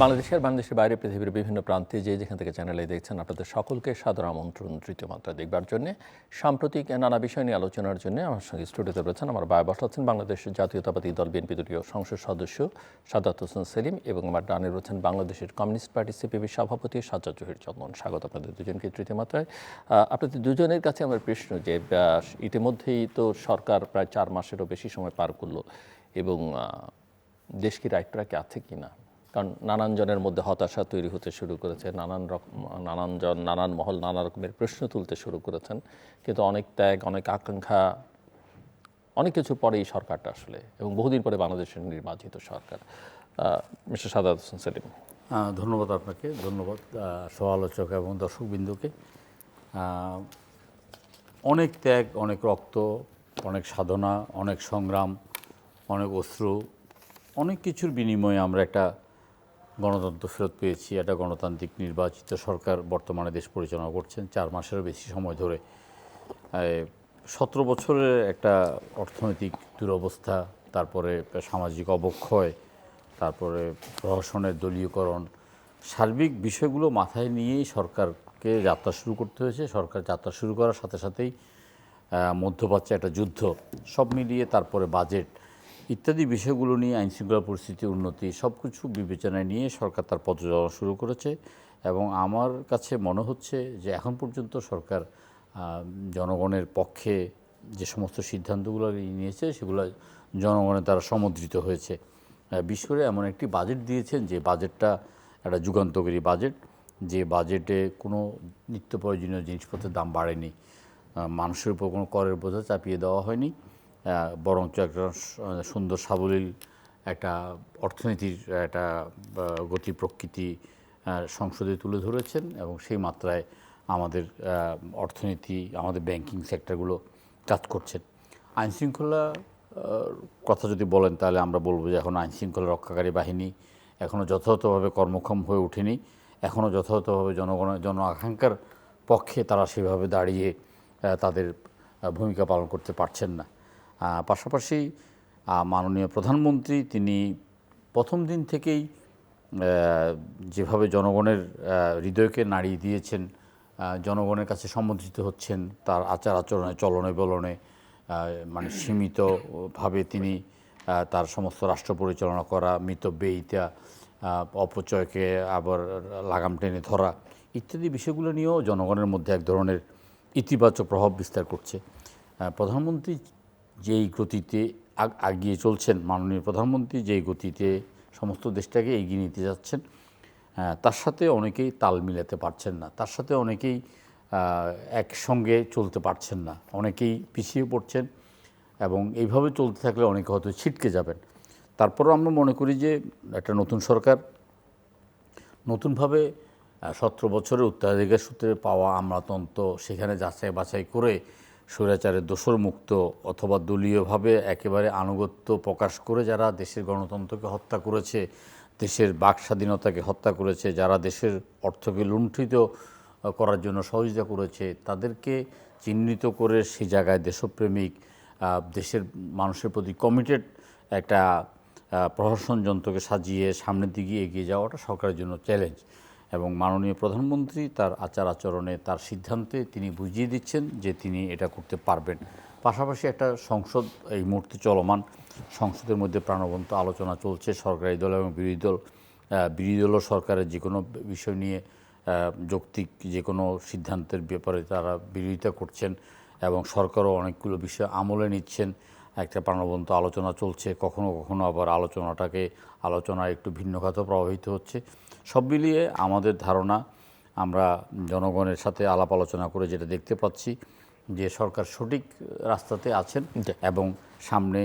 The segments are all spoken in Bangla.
বাংলাদেশের বাইরে পৃথিবীর বিভিন্ন প্রান্তে যেখান থেকে চ্যানেলে দেখছেন আপনাদের সকলকে সাদর আমন্ত্রণ তৃতীয় মাত্রা দেখবার জন্য। সাম্প্রতিক নানা বিষয় নিয়ে আলোচনার জন্য আমার সঙ্গে স্টুডিওতে রয়েছেন আমার বায়ে বসাচ্ছেন বাংলাদেশ জাতীয়তাবাদী দল বিএনপি দলীয় সংসদ সদস্য সাদাত হোসেন সেলিম এবং আমার ডানে রয়েছেন বাংলাদেশের কমিউনিস্ট পার্টি সিপিবির সভাপতি সাজ্জাদ জহির চন্দন। স্বাগত আপনাদের দুজনকে তৃতীয় মাত্রায়। আপনাদের দুজনের কাছে আমার প্রশ্ন যে ইতিমধ্যেই তো সরকার প্রায় 4 মাসেরও বেশি সময় পার করলো এবং দেশ কি রাইট ট্র্যাকে আছে কি না? কারণ নানান জনের মধ্যে হতাশা তৈরি হতে শুরু করেছে, নানান মহল নানা রকমের প্রশ্ন তুলতে শুরু করেছেন, কিন্তু অনেক ত্যাগ, অনেক আকাঙ্ক্ষা, অনেক কিছু পরে এই সরকারটা আসলে এবং বহুদিন পরে বাংলাদেশের নির্বাচিত সরকার। মিস্টার সাদাত হোসেন সেলিম। ধন্যবাদ আপনাকে, ধন্যবাদ সহ-আলোচক এবং দর্শকবৃন্দকে। অনেক ত্যাগ, অনেক রক্ত, অনেক সাধনা, অনেক সংগ্রাম, অনেক অশ্রু, অনেক কিছুর বিনিময়ে আমরা একটা গণতন্ত্র ফেরত পেয়েছি। একটা গণতান্ত্রিক নির্বাচিত সরকার বর্তমানে দেশ পরিচালনা করছেন 4 মাসেরও বেশি সময় ধরে। 17 বছরের একটা অর্থনৈতিক দুরবস্থা, তারপরে সামাজিক অবক্ষয়, তারপরে প্রশাসনের দলীয়করণ, সার্বিক বিষয়গুলো মাথায় নিয়েই সরকারকে যাত্রা শুরু করতে হয়েছে। সরকার যাত্রা শুরু করার সাথে সাথেই মধ্যপ্রাচ্যে একটা যুদ্ধ, সব মিলিয়ে তারপরে বাজেট ইত্যাদি বিষয়গুলো নিয়ে আইনশৃঙ্খলা পরিস্থিতির উন্নতি সব কিছু বিবেচনায় নিয়ে সরকার তার পথচলা শুরু করেছে। এবং আমার কাছে মনে হচ্ছে যে এখন পর্যন্ত সরকার জনগণের পক্ষে যে সমস্ত সিদ্ধান্তগুলো নিয়েছে সেগুলো জনগণের দ্বারা সমর্থিত হয়েছে। বিশেষ করে এমন একটি বাজেট দিয়েছেন যে বাজেটটা একটা যুগান্তকারী বাজেট, যে বাজেটে কোনো নিত্য প্রয়োজনীয় জিনিসপত্রের দাম বাড়েনি, মানুষের উপর কোনো করের বোঝা চাপিয়ে দেওয়া হয়নি, বরঞ্চ একটা সুন্দর সাবলীল একটা অর্থনীতির একটা গতি প্রকৃতি সংসদে তুলে ধরেছেন এবং সেই মাত্রায় আমাদের অর্থনীতি, আমাদের ব্যাংকিং সেক্টরগুলো কাজ করছেন। আইনশৃঙ্খলা কথা যদি বলেন তাহলে আমরা বলবো যে এখন আইনশৃঙ্খলা রক্ষাকারী বাহিনী এখনও যথাযথভাবে কর্মক্ষম হয়ে ওঠেনি, এখনও যথাযথভাবে জন আকাঙ্ক্ষার পক্ষে তারা সেভাবে দাঁড়িয়ে তাদের ভূমিকা পালন করতে পারছেন না। পাশাপাশি মাননীয় প্রধানমন্ত্রী তিনি প্রথম দিন থেকেই যেভাবে জনগণের হৃদয়কে নাড়িয়ে দিয়েছেন, জনগণের কাছে সমর্থিত হচ্ছেন, তার আচার আচরণে, চলনে বলনে মানে সীমিতভাবে তিনি তার সমস্ত রাষ্ট্র পরিচালনা করা, মিতব্যয়িতা, অপচয়কে আবার লাগাম টেনে ধরা ইত্যাদি বিষয়গুলো নিয়েও জনগণের মধ্যে এক ধরনের ইতিবাচক প্রভাব বিস্তার করছে। প্রধানমন্ত্রী যেই গতিতে এগিয়ে চলছেন, মাননীয় প্রধানমন্ত্রী যেই গতিতে সমস্ত দেশটাকে এগিয়ে নিতে যাচ্ছেন, তার সাথে অনেকেই তাল মিলাতে পারছেন না, তার সাথে অনেকেই একসঙ্গে চলতে পারছেন না, অনেকেই পিছিয়ে পড়ছেন এবং এইভাবে চলতে থাকলে অনেকে হয়তো ছিটকে যাবেন। তারপরও আমরা মনে করি যে একটা নতুন সরকার নতুনভাবে 17 বছরের উত্তরাধিকার সূত্রে পাওয়া আমলাতন্ত্র সেখানে যাচাই বাছাই করে স্বৈরাচারের দোসর মুক্ত অথবা দলীয়ভাবে একেবারে আনুগত্য প্রকাশ করে যারা দেশের গণতন্ত্রকে হত্যা করেছে, দেশের বাক স্বাধীনতাকে হত্যা করেছে, যারা দেশের অর্থকে লুণ্ঠিত করার জন্য সহযোগিতা করেছে, তাদেরকে চিহ্নিত করে সেই জায়গায় দেশপ্রেমিক, দেশের মানুষের প্রতি কমিটেড একটা প্রশাসন যন্ত্রকে সাজিয়ে সামনের দিকে এগিয়ে যাওয়াটা সরকারের জন্য চ্যালেঞ্জ। এবং মাননীয় প্রধানমন্ত্রী তার আচার আচরণে, তার সিদ্ধান্তে তিনি বুঝিয়ে দিচ্ছেন যে তিনি এটা করতে পারবেন। পাশাপাশি একটা সংসদ এই মুহূর্তে চলমান, সংসদের মধ্যে প্রাণবন্ত আলোচনা চলছে। সরকারি দল এবং বিরোধী দলও সরকারের যে কোনো বিষয় নিয়ে যৌক্তিক যে কোনো সিদ্ধান্তের ব্যাপারে তারা বিরোধিতা করছেন এবং সরকারও অনেকগুলো বিষয় আমলে নিচ্ছেন। একটা প্রাণবন্ত আলোচনা চলছে, কখনো কখনো আবার আলোচনা একটু ভিন্ন খাতে প্রভাবিত হচ্ছে। সব মিলিয়ে আমাদের ধারণা, আমরা জনগণের সাথে আলাপ আলোচনা করে যেটা দেখতে পাচ্ছি যে সরকার সঠিক রাস্তাতে আছেন এবং সামনে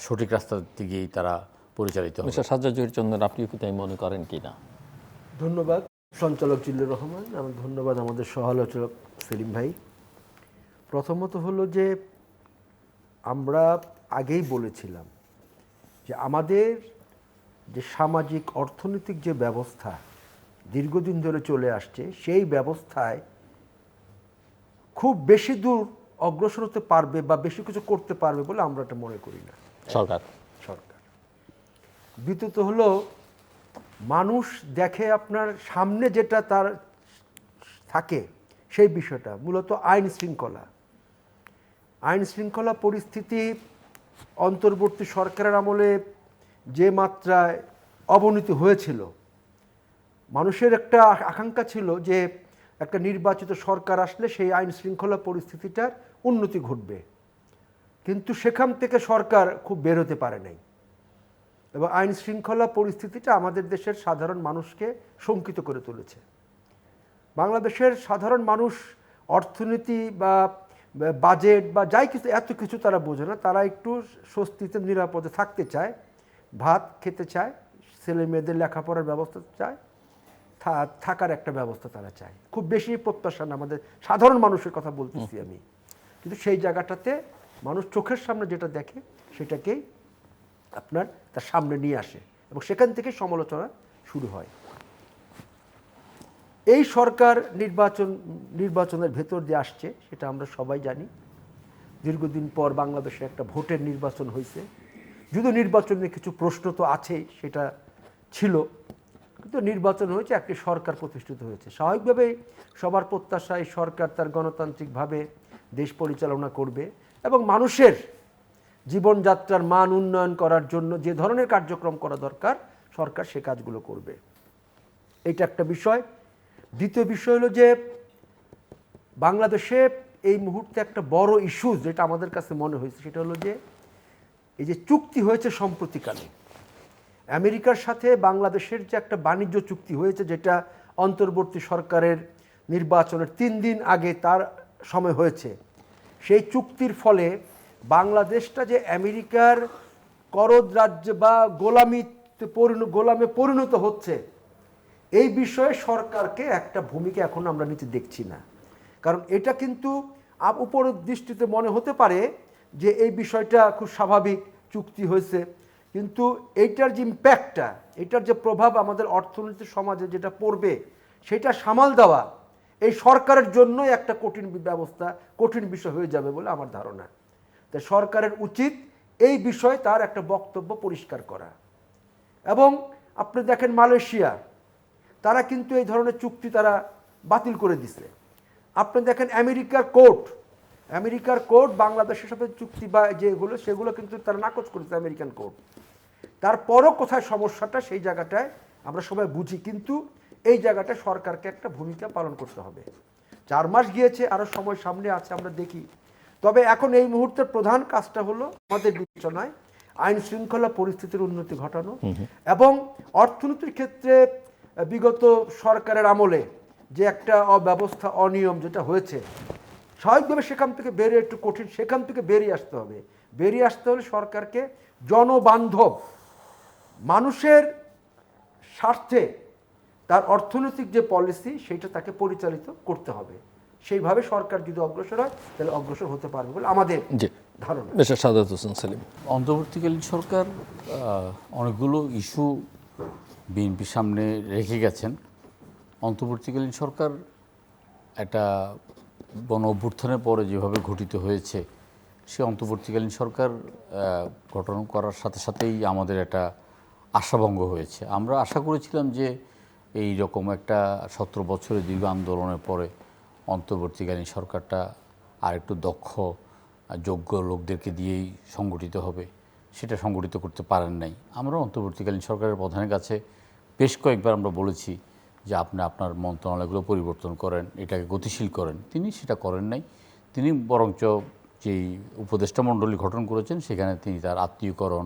সঠিক রাস্তার দিকেই তারা পরিচালিত হবে। মিস্টার সাজ্জাদ জহির চন্দন, আপনিও কি তাই মনে করেন কি না? ধন্যবাদ সঞ্চালক জিল্লুর রহমান, এবং ধন্যবাদ আমাদের সহ-আলোচক সেলিম ভাই। প্রথমত হলো যে আমরা আগেই বলেছিলাম যে আমাদের যে সামাজিক অর্থনৈতিক যে ব্যবস্থা দীর্ঘদিন ধরে চলে আসছে, সেই ব্যবস্থায় খুব বেশি দূর অগ্রসর হতে পারবে বা বেশি কিছু করতে পারবে বলে আমরা এটা মনে করি না সরকার। দ্বিতীয়ত হলো মানুষ দেখে আপনার সামনে যেটা তার থাকে সেই বিষয়টা মূলত আইন শৃঙ্খলা পরিস্থিতি অন্তর্বর্তী সরকারের আমলে যে মাত্রায় অবনতি হয়েছিল, মানুষের একটা আকাঙ্ক্ষা ছিল যে একটা নির্বাচিত সরকার আসলে সেই আইন শৃঙ্খলা পরিস্থিতিটার উন্নতি ঘটবে, কিন্তু সেখান থেকে সরকার খুব বের হতে পারে নাই এবং আইন শৃঙ্খলা পরিস্থিতিটা আমাদের দেশের সাধারণ মানুষকে শঙ্কিত করে তুলেছে। বাংলাদেশের সাধারণ মানুষ অর্থনীতি বা বাজেট বা যাই কিছু এত কিছু তারা বোঝে না, তারা একটু স্বস্তিতে নিরাপদে থাকতে চায়, ভাত খেতে চায়, ছেলে মেয়েদের লেখাপড়ার ব্যবস্থা চায়, থাকার একটা ব্যবস্থা তারা চায়। খুব বেশি প্রত্যাশা না, আমাদের সাধারণ মানুষের কথা বলতেছি আমি। কিন্তু সেই জায়গাটাতে মানুষ চোখের সামনে যেটা দেখে সেটাকেই আপনার তার সামনে নিয়ে আসে এবং সেখান থেকে সমালোচনা শুরু হয়। এই সরকার নির্বাচনের ভেতর দিয়ে আসছে সেটা আমরা সবাই জানি। দীর্ঘদিন পর বাংলাদেশে একটা ভোটের নির্বাচন হয়েছে, যদিও নির্বাচনে কিছু প্রশ্ন তো আছেই, সেটা ছিল, কিন্তু নির্বাচন হয়েছে, একটি সরকার প্রতিষ্ঠিত হয়েছে। স্বাভাবিকভাবেই সবার প্রত্যাশা এই সরকার তার গণতান্ত্রিকভাবে দেশ পরিচালনা করবে এবং মানুষের জীবনযাত্রার মান উন্নয়ন করার জন্য যে ধরনের কার্যক্রম করা দরকার সরকার সে কাজগুলো করবে। এটা একটা বিষয়। দ্বিতীয় বিষয় হলো যে বাংলাদেশে এই মুহূর্তে একটা বড় ইস্যু যেটা আমাদের কাছে মনে হয়েছে সেটা হলো যে এই যে চুক্তি হয়েছে সম্প্রতিকালে আমেরিকার সাথে বাংলাদেশের যে একটা বাণিজ্য চুক্তি হয়েছে, যেটা অন্তর্বর্তী সরকারের নির্বাচনের 3 দিন আগে তার সময় হয়েছে, সেই চুক্তির ফলে বাংলাদেশটা যে আমেরিকার করদ রাজ্য বা গোলামে পরিণত হচ্ছে এই বিষয়ে সরকারকে একটা ভূমিকা এখন আমরা নিতে দেখছি না। কারণ এটা কিন্তু উপর দৃষ্টিতে মনে হতে পারে যে এই বিষয়টা খুব স্বাভাবিক, চুক্তি হয়েছে, কিন্তু এইটার যে ইম্প্যাক্টটা, এটার যে প্রভাব আমাদের অর্থনীতি সমাজে যেটা পড়বে সেটা সামাল দেওয়া এই সরকারের জন্যই একটা কঠিন বিষয় হয়ে যাবে বলে আমার ধারণা। তাই সরকারের উচিত এই বিষয়ে তার একটা বক্তব্য পরিষ্কার করা। এবং আপনি দেখেন মালয়েশিয়া, তারা কিন্তু এই ধরনের চুক্তি তারা বাতিল করে দিছে। আপনি দেখেন আমেরিকার কোর্ট বাংলাদেশের সাথে চুক্তি বা যেগুলো সেগুলো কিন্তু তারা নাকচ করেছে আমেরিকান কোর্ট। তারপরও কোথায় সমস্যাটা সেই জায়গাটায় আমরা সবাই বুঝি, কিন্তু এই জায়গাটায় সরকারকে একটা ভূমিকা পালন করতে হবে। 4 মাস গিয়েছে, আরও সময় সামনে আছে, আমরা দেখি। তবে এখন এই মুহূর্তের প্রধান কাজটা হলো আমাদের বিবেচনায় আইন শৃঙ্খলা পরিস্থিতির উন্নতি ঘটানো এবং অর্থনীতির ক্ষেত্রে বিগত সরকারের আমলে যে একটা অব্যবস্থা, অনিয়ম যেটা হয়েছে, স্বাভাবিকভাবে সেখান থেকে বেরিয়ে একটু কঠিন, সেখান থেকে বেরিয়ে আসতে হবে। বেরিয়ে আসতে হলে সরকারকে জনবান্ধব, মানুষের স্বার্থে তার অর্থনৈতিক যে পলিসি সেটা তাকে পরিচালিত করতে হবে। সেইভাবে সরকার যদি অগ্রসর হয় তাহলে অগ্রসর হতে পারবে বলে আমাদের ধারণা। সাদাত হোসেন সেলিম, অন্তর্বর্তীকালীন সরকার অনেকগুলো ইস্যু বিএনপির সামনে রেখে গেছেন। অন্তর্বর্তীকালীন সরকার একটা গণ অভ্যুত্থানের পরে যেভাবে গঠিত হয়েছে, সে অন্তর্বর্তীকালীন সরকার গঠন করার সাথে সাথেই আমাদের একটা আশাভঙ্গ হয়েছে। আমরা আশা করেছিলাম যে এই রকম একটা 17 বছরের দীর্ঘ আন্দোলনের পরে অন্তর্বর্তীকালীন সরকারটা আর একটু দক্ষ যোগ্য লোকদেরকে দিয়েই সংগঠিত হবে, সেটা সংগঠিত করতে পারেন নাই। আমরা অন্তর্বর্তীকালীন সরকারের প্রধানের কাছে বেশ কয়েকবার আমরা বলেছি যে আপনি আপনার মন্ত্রণালয়গুলো পরিবর্তন করেন, এটাকে গতিশীল করেন। তিনি সেটা করেন নাই। তিনি বরঞ্চ যেই উপদেষ্টা মণ্ডলী গঠন করেছেন সেখানে তিনি তার আত্মীয়করণ,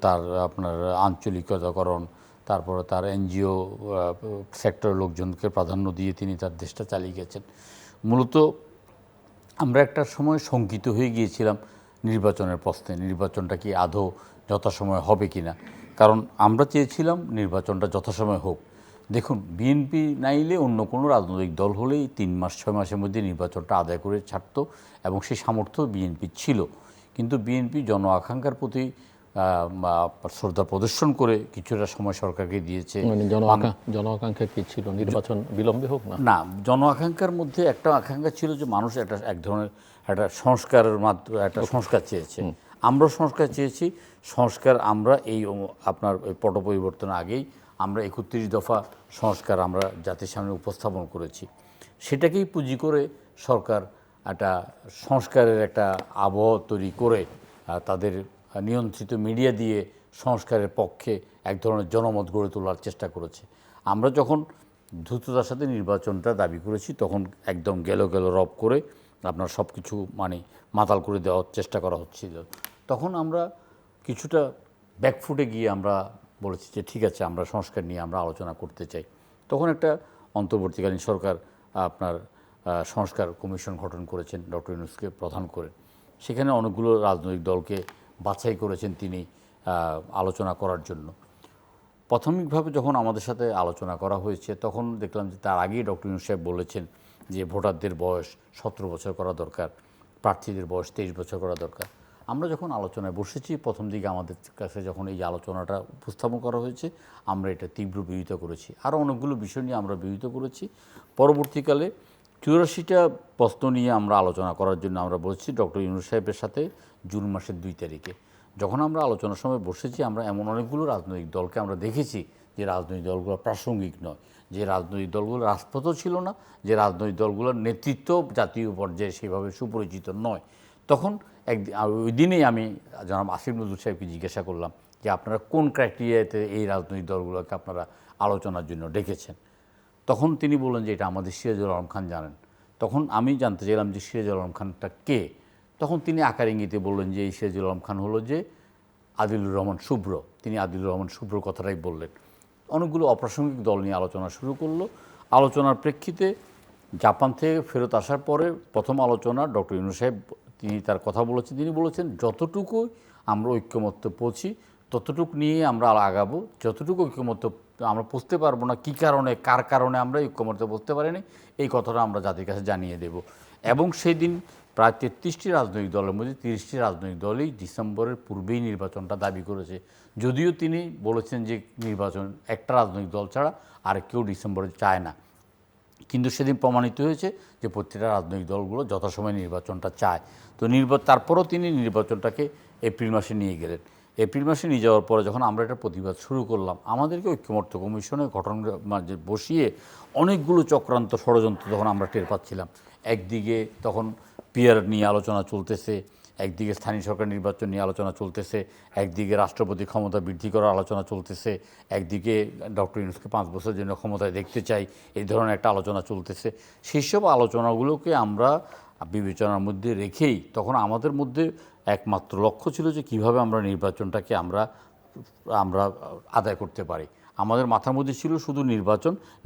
তার আপনার আঞ্চলিকতাকরণ, তারপরে তার এনজিও সেক্টরের লোকজনকে প্রাধান্য দিয়ে তিনি তার দেশটা চালিয়ে গেছেন। মূলত আমরা একটা সময় শঙ্কিত হয়ে গিয়েছিলাম নির্বাচনের প্রশ্নে, নির্বাচনটা কি আদৌ যথাসময়ে হবে কি না। কারণ আমরা চেয়েছিলাম নির্বাচনটা যথাসময়ে হোক। দেখুন, বিএনপি নাইলে অন্য কোনো রাজনৈতিক দল হলেই 3 মাস 6 মাসের মধ্যে নির্বাচনটা আদায় করে ছাড়ত এবং সেই সামর্থ্য বিএনপি ছিল। কিন্তু বিএনপি জন আকাঙ্ক্ষার প্রতি শ্রদ্ধা প্রদর্শন করে কিছুটা সময় সরকারকে দিয়েছে। জন আকাঙ্ক্ষা কি ছিল? নির্বাচন বিলম্বে হোক না? না, জন আকাঙ্ক্ষার মধ্যে একটা আকাঙ্ক্ষা ছিল যে মানুষ এক ধরনের একটা সংস্কারের মাধ্যমে একটা সংস্কার চেয়েছে। আমরাও সংস্কার চেয়েছি। সংস্কার আমরা এই আপনার পট পরিবর্তনের আগেই আমরা 31 দফা সংস্কার আমরা জাতির সামনে উপস্থাপন করেছি। সেটাকেই পুঁজি করে সরকার একটা সংস্কারের একটা আবহ তৈরি করে তাদের নিয়ন্ত্রিত মিডিয়া দিয়ে সংস্কারের পক্ষে এক ধরনের জনমত গড়ে তোলার চেষ্টা করেছে। আমরা যখন দ্রুততার সাথে নির্বাচনটা দাবি করেছি তখন একদম গেল রব করে আপনার সব কিছু মানে মাতাল করে দেওয়ার চেষ্টা করা হচ্ছিল। তখন আমরা কিছুটা ব্যাকফুটে গিয়ে আমরা বলেছি যে ঠিক আছে, আমরা সংস্কার নিয়ে আমরা আলোচনা করতে চাই। তখন একটা অন্তর্বর্তীকালীন সরকার আপনার সংস্কার কমিশন গঠন করেছেন ডক্টর ইউনূসকে প্রধান করে। সেখানে অনেকগুলো রাজনৈতিক দলকে বাছাই করেছেন তিনি আলোচনা করার জন্য। প্রাথমিকভাবে যখন আমাদের সাথে আলোচনা করা হয়েছে তখন দেখলাম যে তার আগেই ডক্টর ইউনূস সাহেব বলেছেন যে ভোটারদের বয়স 17 বছর করা দরকার, প্রার্থীদের বয়স 23 বছর করা দরকার। আমরা যখন আলোচনায় বসেছি প্রথম দিকে আমাদের কাছে যখন এই আলোচনাটা উপস্থাপন করা হয়েছে আমরা এটা তীব্র বিরোধিতা করেছি। আরও অনেকগুলো বিষয় নিয়ে আমরা বিরোধিতা করেছি। পরবর্তীকালে 84টা প্রশ্ন নিয়ে আমরা আলোচনা করার জন্য আমরা বলেছি ডক্টর ইউনূস সাহেবের সাথে জুন মাসের 2 তারিখে। যখন আমরা আলোচনার সময় বসেছি আমরা এমন অনেকগুলো রাজনৈতিক দলকে আমরা দেখেছি যে রাজনৈতিক দলগুলো প্রাসঙ্গিক নয়, যে রাজনৈতিক দলগুলো রাজপথও ছিল না, যে রাজনৈতিক দলগুলোর নেতৃত্ব জাতীয় পর্যায়ে সেভাবে সুপরিচিত নয়। তখন ওই দিনেই আমি জনাব আসিফ নজরুল সাহেবকে জিজ্ঞাসা করলাম যে আপনারা কোন ক্রাইটেরিয়াতে এই রাজনৈতিক দলগুলোকে আপনারা আলোচনার জন্য ডেকেছেন। তখন তিনি বললেন যে এটা আমাদের সিরাজুল আলম খান জানেন। তখন আমি জানতে চাইলাম যে সিরাজুল আলম খানটা কে। তখন তিনি আকার ইঙ্গিতে বললেন যে এই সিরাজুল আলম খান হলো যে আদিলুর রহমান শুভ্র। তিনি আদিলুর রহমান শুভ্র কথাটাই বললেন। অনেকগুলো অপ্রাসঙ্গিক দল নিয়ে আলোচনা শুরু করলো। আলোচনার প্রেক্ষিতে জাপান থেকে ফেরত আসার পরে প্রথম আলোচনা ডক্টর ইউনূস সাহেব তিনি তার কথা বলেছেন। তিনি বলেছেন যতটুকু আমরা ঐক্যমত্য পৌঁছি ততটুকু নিয়ে আমরা আগাবো, যতটুকু ঐক্যমত্য আমরা পৌঁছতে পারবো না, কী কারণে কার কারণে আমরা ঐক্যমত্য পৌঁছতে পারিনি এই কথাটা আমরা জাতির কাছে জানিয়ে দেব। এবং সেই দিন প্রায় 33টি রাজনৈতিক দলের মধ্যে 30টি রাজনৈতিক দলই ডিসেম্বরের পূর্বেই নির্বাচনটা দাবি করেছে। যদিও তিনি বলেছেন যে নির্বাচন একটা রাজনৈতিক দল ছাড়া আর কেউ ডিসেম্বরে চায় না, কিন্তু সেদিন প্রমাণিত হয়েছে যে প্রত্যেকটা রাজনৈতিক দলগুলো যথাসময়ে নির্বাচনটা চায়। তো তারপরও তিনি নির্বাচনটাকে এপ্রিল মাসে নিয়ে গেলেন। এপ্রিল মাসে নিয়ে যাওয়ার পরে যখন আমরা একটা প্রতিবাদ শুরু করলাম আমাদেরকে ঐক্যমত্য কমিশনে বসিয়ে অনেকগুলো চক্রান্ত ষড়যন্ত্র তখন আমরা টের পাচ্ছিলাম। একদিকে তখন পিআর নিয়ে আলোচনা চলতেছে, একদিকে স্থানীয় সরকার নির্বাচন নিয়ে আলোচনা চলতেছে, একদিকে রাষ্ট্রপতি ক্ষমতা বৃদ্ধি করার আলোচনা চলতেছে, একদিকে ডক্টর ইউনূসকে 5 বছরের জন্য ক্ষমতায় দেখতে চাই এই ধরনের একটা আলোচনা চলতেছে। সেই সব আলোচনাগুলোকে আমরা বিবেচনার মধ্যে রেখেই তখন আমাদের মধ্যে একমাত্র লক্ষ্য ছিল যে কীভাবে আমরা নির্বাচনটাকে আমরা আদায় করতে পারি। আমাদের মাথার মধ্যে ছিল শুধু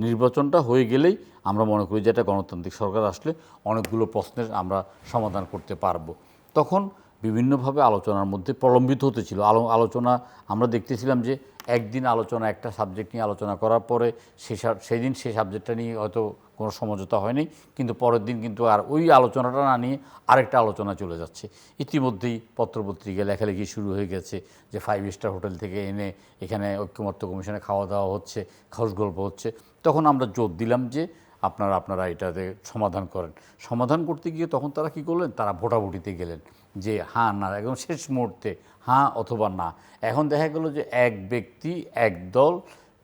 নির্বাচনটা হয়ে গেলেই আমরা মনে করি যে একটা গণতান্ত্রিক সরকার আসলে অনেকগুলো প্রশ্নের আমরা সমাধান করতে পারবো। তখন বিভিন্নভাবে আলোচনার মধ্যে প্রলম্বিত হতেছিল আলোচনা। আমরা দেখতেছিলাম যে একদিন আলোচনা একটা সাবজেক্ট নিয়ে আলোচনা করার পরে সেই দিন সেই সাবজেক্টটা নিয়ে হয়তো কোনো সমঝোতা হয়নি, কিন্তু পরের দিন কিন্তু আর ওই আলোচনাটা না নিয়ে আরেকটা আলোচনা চলে যাচ্ছে। ইতিমধ্যেই পত্রপত্রিকায় লেখালেখি শুরু হয়ে গেছে যে 5 স্টার হোটেল থেকে এনে এখানে ঐক্যমত্য কমিশনে খাওয়া দাওয়া হচ্ছে, খাস গল্প হচ্ছে। তখন আমরা জোর দিলাম যে আপনারা এটাতে সমাধান করেন। সমাধান করতে গিয়ে তখন তারা কী করলেন, তারা ভোটাভুটিতে গেলেন যে হ্যাঁ না, একদম শেষ মুহূর্তে হ্যাঁ অথবা না। এখন দেখা গেল যে এক ব্যক্তি এক দল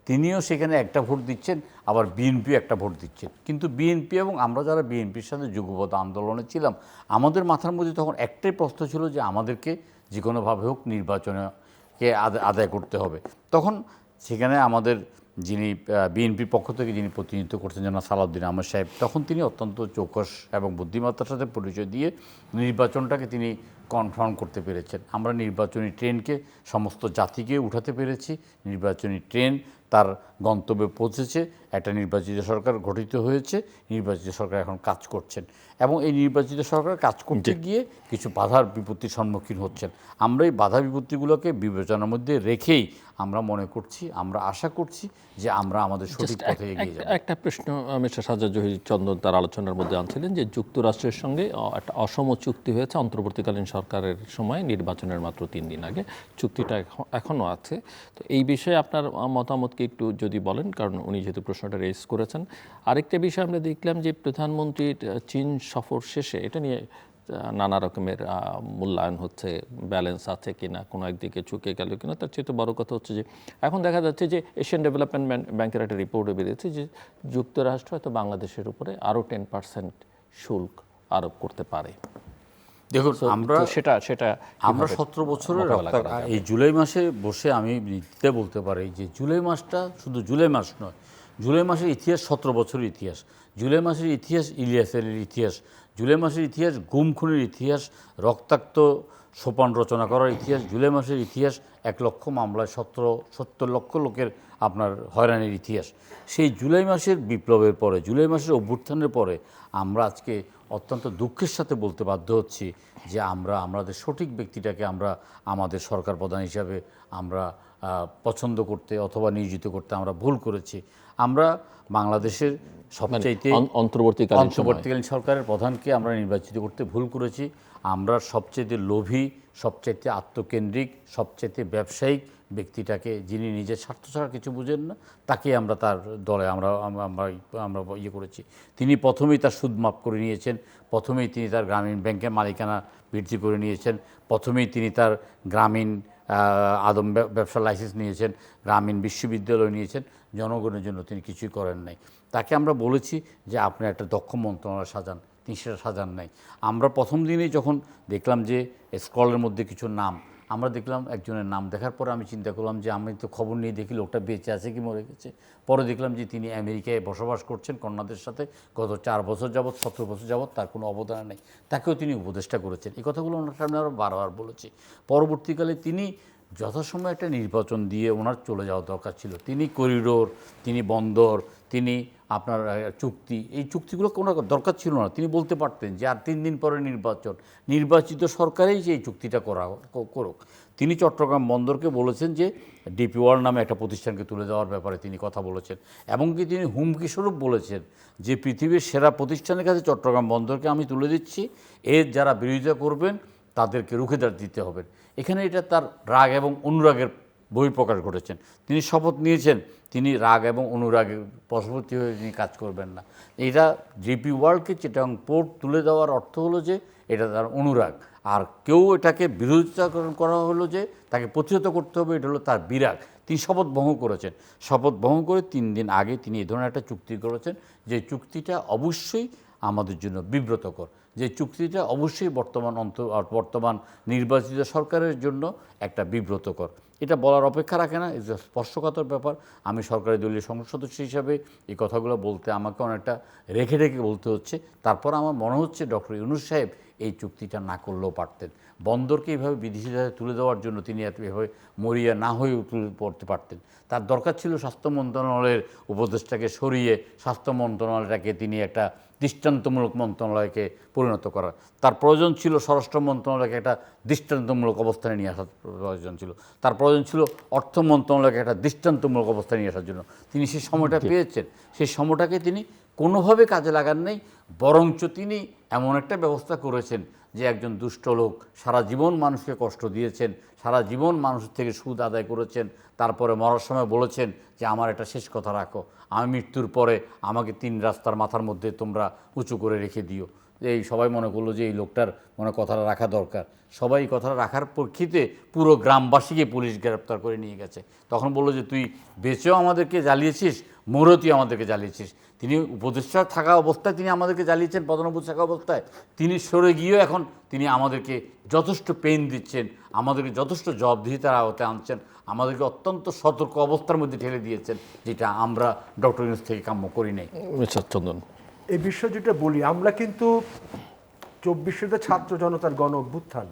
তিনিও সেখানে একটা ভোট দিচ্ছেন, আবার বিএনপিও একটা ভোট দিচ্ছেন। কিন্তু বিএনপি এবং আমরা যারা বিএনপির সাথে যুগপৎ আন্দোলনে ছিলাম আমাদের মাথার মধ্যে তখন একটাই প্রশ্ন ছিল যে আমাদেরকে যে কোনোভাবে হোক নির্বাচনকে আদায় করতে হবে। তখন সেখানে আমাদের যিনি বিএনপির পক্ষ থেকে যিনি প্রতিনিধিত্ব করছেন জনাব সালাউদ্দিন আহমেদ সাহেব, তখন তিনি অত্যন্ত চৌকস এবং বুদ্ধিমত্তার সাথে পরিচয় দিয়ে নির্বাচনটাকে তিনি কনফার্ম করতে পেরেছেন। আমরা নির্বাচনী ট্রেনকে সমস্ত জাতিকে উঠাতে পেরেছি। নির্বাচনী ট্রেন তার গন্তব্যে পৌঁছেছে, একটা নির্বাচিত সরকার গঠিত হয়েছে, নির্বাচিত সরকার এখন কাজ করছেন এবং এই নির্বাচিত সরকার কাজ করতে গিয়ে কিছু বাধার বিপত্তির সম্মুখীন হচ্ছেন। আমরা এই বাধা বিপত্তিগুলোকে বিবেচনার মধ্যে রেখেই আমরা মনে করছি, আমরা আশা করছি যে আমরা আমাদের সঠিক পথে এগিয়ে যাব। একটা প্রশ্ন মিস্টার সাজ্জাদ জহির চন্দন তার আলোচনার মধ্যে আনছিলেন যে যুক্তরাষ্ট্রের সঙ্গে একটা অসম চুক্তি হয়েছে অন্তর্বর্তীকালীন সরকারের সময় নির্বাচনের মাত্র 3 দিন আগে। চুক্তিটা এখনও আছে। তো এই বিষয়ে আপনার মতামতকে একটু যদি বলেন, কারণ উনি যেহেতু প্রশ্নটা রেজ করেছেন। আরেকটা বিষয় আমরা দেখলাম যে প্রধানমন্ত্রীর চীন সফর শেষে এটা নিয়ে নানা রকমের মূল্যায়ন হচ্ছে, ব্যালেন্স আছে কিনা, কোনো একদিকে চুকে গেল কিনা। তার চেয়ে বড় কথা হচ্ছে যে এখন দেখা যাচ্ছে যে এশিয়ান ডেভেলপমেন্ট ব্যাংকের একটা রিপোর্টে বেরিয়েছে যে যুক্তরাষ্ট্র হয়তো বাংলাদেশের উপরে আরও 10% শুল্ক আরোপ করতে পারে। দেখুন, আমরা সেটা আমরা 17 বছরের এই জুলাই মাসে বসে আমি নিতে বলতে পারি যে জুলাই মাসটা শুধু জুলাই মাস নয়, জুলাই মাসের ইতিহাস 17 বছরের ইতিহাস। জুলাই মাসের ইতিহাস ইলিয়াসের ইতিহাস, জুলাই মাসের ইতিহাস গুম খুনের ইতিহাস, রক্তাক্ত সোপান রচনা করার ইতিহাস, জুলাই মাসের ইতিহাস 1 লক্ষ মামলায় 70 লক্ষ লোকের আপনার হয়রানির ইতিহাস। সেই জুলাই মাসের বিপ্লবের পরে, জুলাই মাসের অভ্যুত্থানের পরে আমরা আজকে অত্যন্ত দুঃখের সাথে বলতে বাধ্য হচ্ছি যে আমাদের সঠিক ব্যক্তিটাকে আমরা আমাদের সরকার প্রধান হিসাবে আমরা পছন্দ করতে অথবা নিয়োজিত করতে আমরা ভুল করেছি। আমরা বাংলাদেশের সবচাইতে অন্তর্বর্তীকালীন সরকারের প্রধানকে আমরা নির্বাচিত করতে ভুল করেছি। আমরা সবচাইতে লোভী, সবচাইতে আত্মকেন্দ্রিক, সবচাইতে ব্যবসায়িক ব্যক্তিটাকে, যিনি নিজের স্বার্থ ছাড়া কিছু বুঝেন না, তাকে আমরা তার দলে আমরা করেছি। তিনি প্রথমেই তার সুদ মাফ করে নিয়েছেন, প্রথমেই তিনি তার গ্রামীণ ব্যাংকের মালিকানা বৃদ্ধি করে নিয়েছেন, প্রথমেই তিনি তার গ্রামীণ আদম ব্যবসা লাইসেন্স নিয়েছেন, গ্রামীণ বিশ্ববিদ্যালয় নিয়েছেন। জনগণের জন্য তিনি কিছুই করেন নাই। তাকে আমরা বলেছি যে আপনি একটা দক্ষ মন্ত্রণালয় সাজান, তিনি সেটা সাজান নাই। আমরা প্রথম দিনেই যখন দেখলাম যে স্ক্রলের মধ্যে কিছু নাম, আমরা দেখলাম একজনের নাম দেখার পরে আমি চিন্তা করলাম যে আমি তো খবর নিয়ে দেখি লোকটা বেঁচে আছে কি মরে গেছে। পরে দেখলাম যে তিনি আমেরিকায় বসবাস করছেন কন্যাদের সাথে গত 4 বছর যাবৎ, 17 বছর যাবৎ, তার কোনো অবদান নেই। তাকেও তিনি উপদেষ্টা করেছেন। এই কথাগুলো ওনার সামনে আরও বারবার বলেছি। পরবর্তীকালে তিনি যথাসময়ে একটা নির্বাচন দিয়ে ওনার চলে যাওয়া দরকার ছিল। তিনি করিডোর, তিনি বন্দর, তিনি আপনার চুক্তি, এই চুক্তিগুলো কোনো দরকার ছিল না। তিনি বলতে পারতেন যে আর 3 দিন পরে নির্বাচন, নির্বাচিত সরকারেই যে এই চুক্তিটা করুক। তিনি চট্টগ্রাম বন্দরকে বলেছেন যে ডিপি ওয়ার্ল্ড নামে একটা প্রতিষ্ঠানকে তুলে দেওয়ার ব্যাপারে তিনি কথা বলেছেন। এমনকি তিনি হুমকি স্বরূপ বলেছেন যে পৃথিবীর সেরা প্রতিষ্ঠানের কাছে চট্টগ্রাম বন্দরকে আমি তুলে দিচ্ছি, এর যারা বিরোধিতা করবেন তাদেরকে রুখে দিতে হবে। এখানে এটা তার রাগ এবং অনুরাগের বহিঃপ্রকাশ ঘটেছেন। তিনি শপথ নিয়েছেন তিনি রাগ এবং অনুরাগের বশবর্তী হয়ে তিনি কাজ করবেন না। এটা ডিপি ওয়ার্ল্ডকে চিটাগং পোর্ট তুলে দেওয়ার অর্থ হলো যে এটা তার অনুরাগ, আর কেউ এটাকে বিরোধিতা করা হলো যে তাকে প্রতিহত করতে হবে, এটা হলো তার বিরাগ। তিনি শপথ ভঙ্গ করেছেন। শপথ ভঙ্গ করে 3 দিন আগে তিনি এই ধরনের একটা চুক্তি করেছেন, যে চুক্তিটা অবশ্যই আমাদের জন্য বিব্রতকর, যে চুক্তিটা অবশ্যই বর্তমান নির্বাচিত সরকারের জন্য একটা বিব্রতকর। এটা বলার অপেক্ষা রাখে না, এটা স্পর্শকাতর ব্যাপার। আমি সরকারি দলীয় সংসদ সদস্য হিসাবে এই কথাগুলো বলতে আমাকে অনেকটা রেখে বলতে হচ্ছে। তারপর আমার মনে হচ্ছে ডক্টর ইউনূস সাহেব এই চুক্তিটা না করলেও পারতেন। বন্দরকে এইভাবে বিদেশিদের হাতে তুলে দেওয়ার জন্য তিনি এভাবে মরিয়া না হয়ে পড়তে পারতেন। তার দরকার ছিল স্বাস্থ্য মন্ত্রণালয়ের উপদেষ্টাকে সরিয়ে স্বাস্থ্য মন্ত্রণালয়টাকে তিনি একটা দৃষ্টান্তমূলক মন্ত্রণালয়কে পরিণত করার। তার প্রয়োজন ছিল স্বরাষ্ট্র মন্ত্রণালয়কে একটা দৃষ্টান্তমূলক অবস্থানে নিয়ে আসার প্রয়োজন ছিল। তার প্রয়োজন ছিল অর্থ মন্ত্রণালয়কে একটা দৃষ্টান্তমূলক অবস্থানে নিয়ে আসার জন্য। তিনি সেই সময়টা পেয়েছেন। সেই সময়টাকে তিনি কোনোভাবে কাজে লাগান নাই, বরঞ্চ তিনি এমন একটা ব্যবস্থা করেছেন যে একজন দুষ্ট লোক সারা জীবন মানুষকে কষ্ট দিয়েছেন, সারা জীবন মানুষের থেকে সুদ আদায় করেছেন, তারপরে মরার সময় বলেছেন যে আমার একটা শেষ কথা রাখো, আমি মৃত্যুর পরে আমাকে 3 রাস্তার মাথার মধ্যে তোমরা উঁচু করে রেখে দিও। এই সবাই মনে করলো যে এই লোকটার কথাটা রাখা দরকার। সবাই কথাটা রাখার প্রেক্ষিতে পুরো গ্রামবাসীকে পুলিশ গ্রেপ্তার করে নিয়ে গেছে। তখন বললো যে তুই বেঁচেও আমাদেরকে জ্বালিয়েছিস, মরেও তুই আমাদেরকে জ্বালিয়েছিস। তিনি উপদেষ্টা থাকা অবস্থায় তিনি আমাদেরকে জ্বালিয়েছেন, প্রধানমন্ত্রী থাকা অবস্থায়। তিনি সরে গিয়েও এখন তিনি আমাদেরকে যথেষ্ট পেইন দিচ্ছেন, আমাদেরকে যথেষ্ট জবাবদিহিতার আওতায় আনছেন, আমাদেরকে অত্যন্ত সতর্ক অবস্থার মধ্যে ঠেলে দিয়েছেন, যেটা আমরা ডক্টর ইউনূস থেকে কাম্য করি নাই। চন্দন, এই বিষয় যেটা বলি, আমরা কিন্তু 24শে ছাত্র জনতার গণ অভ্যুত্থান,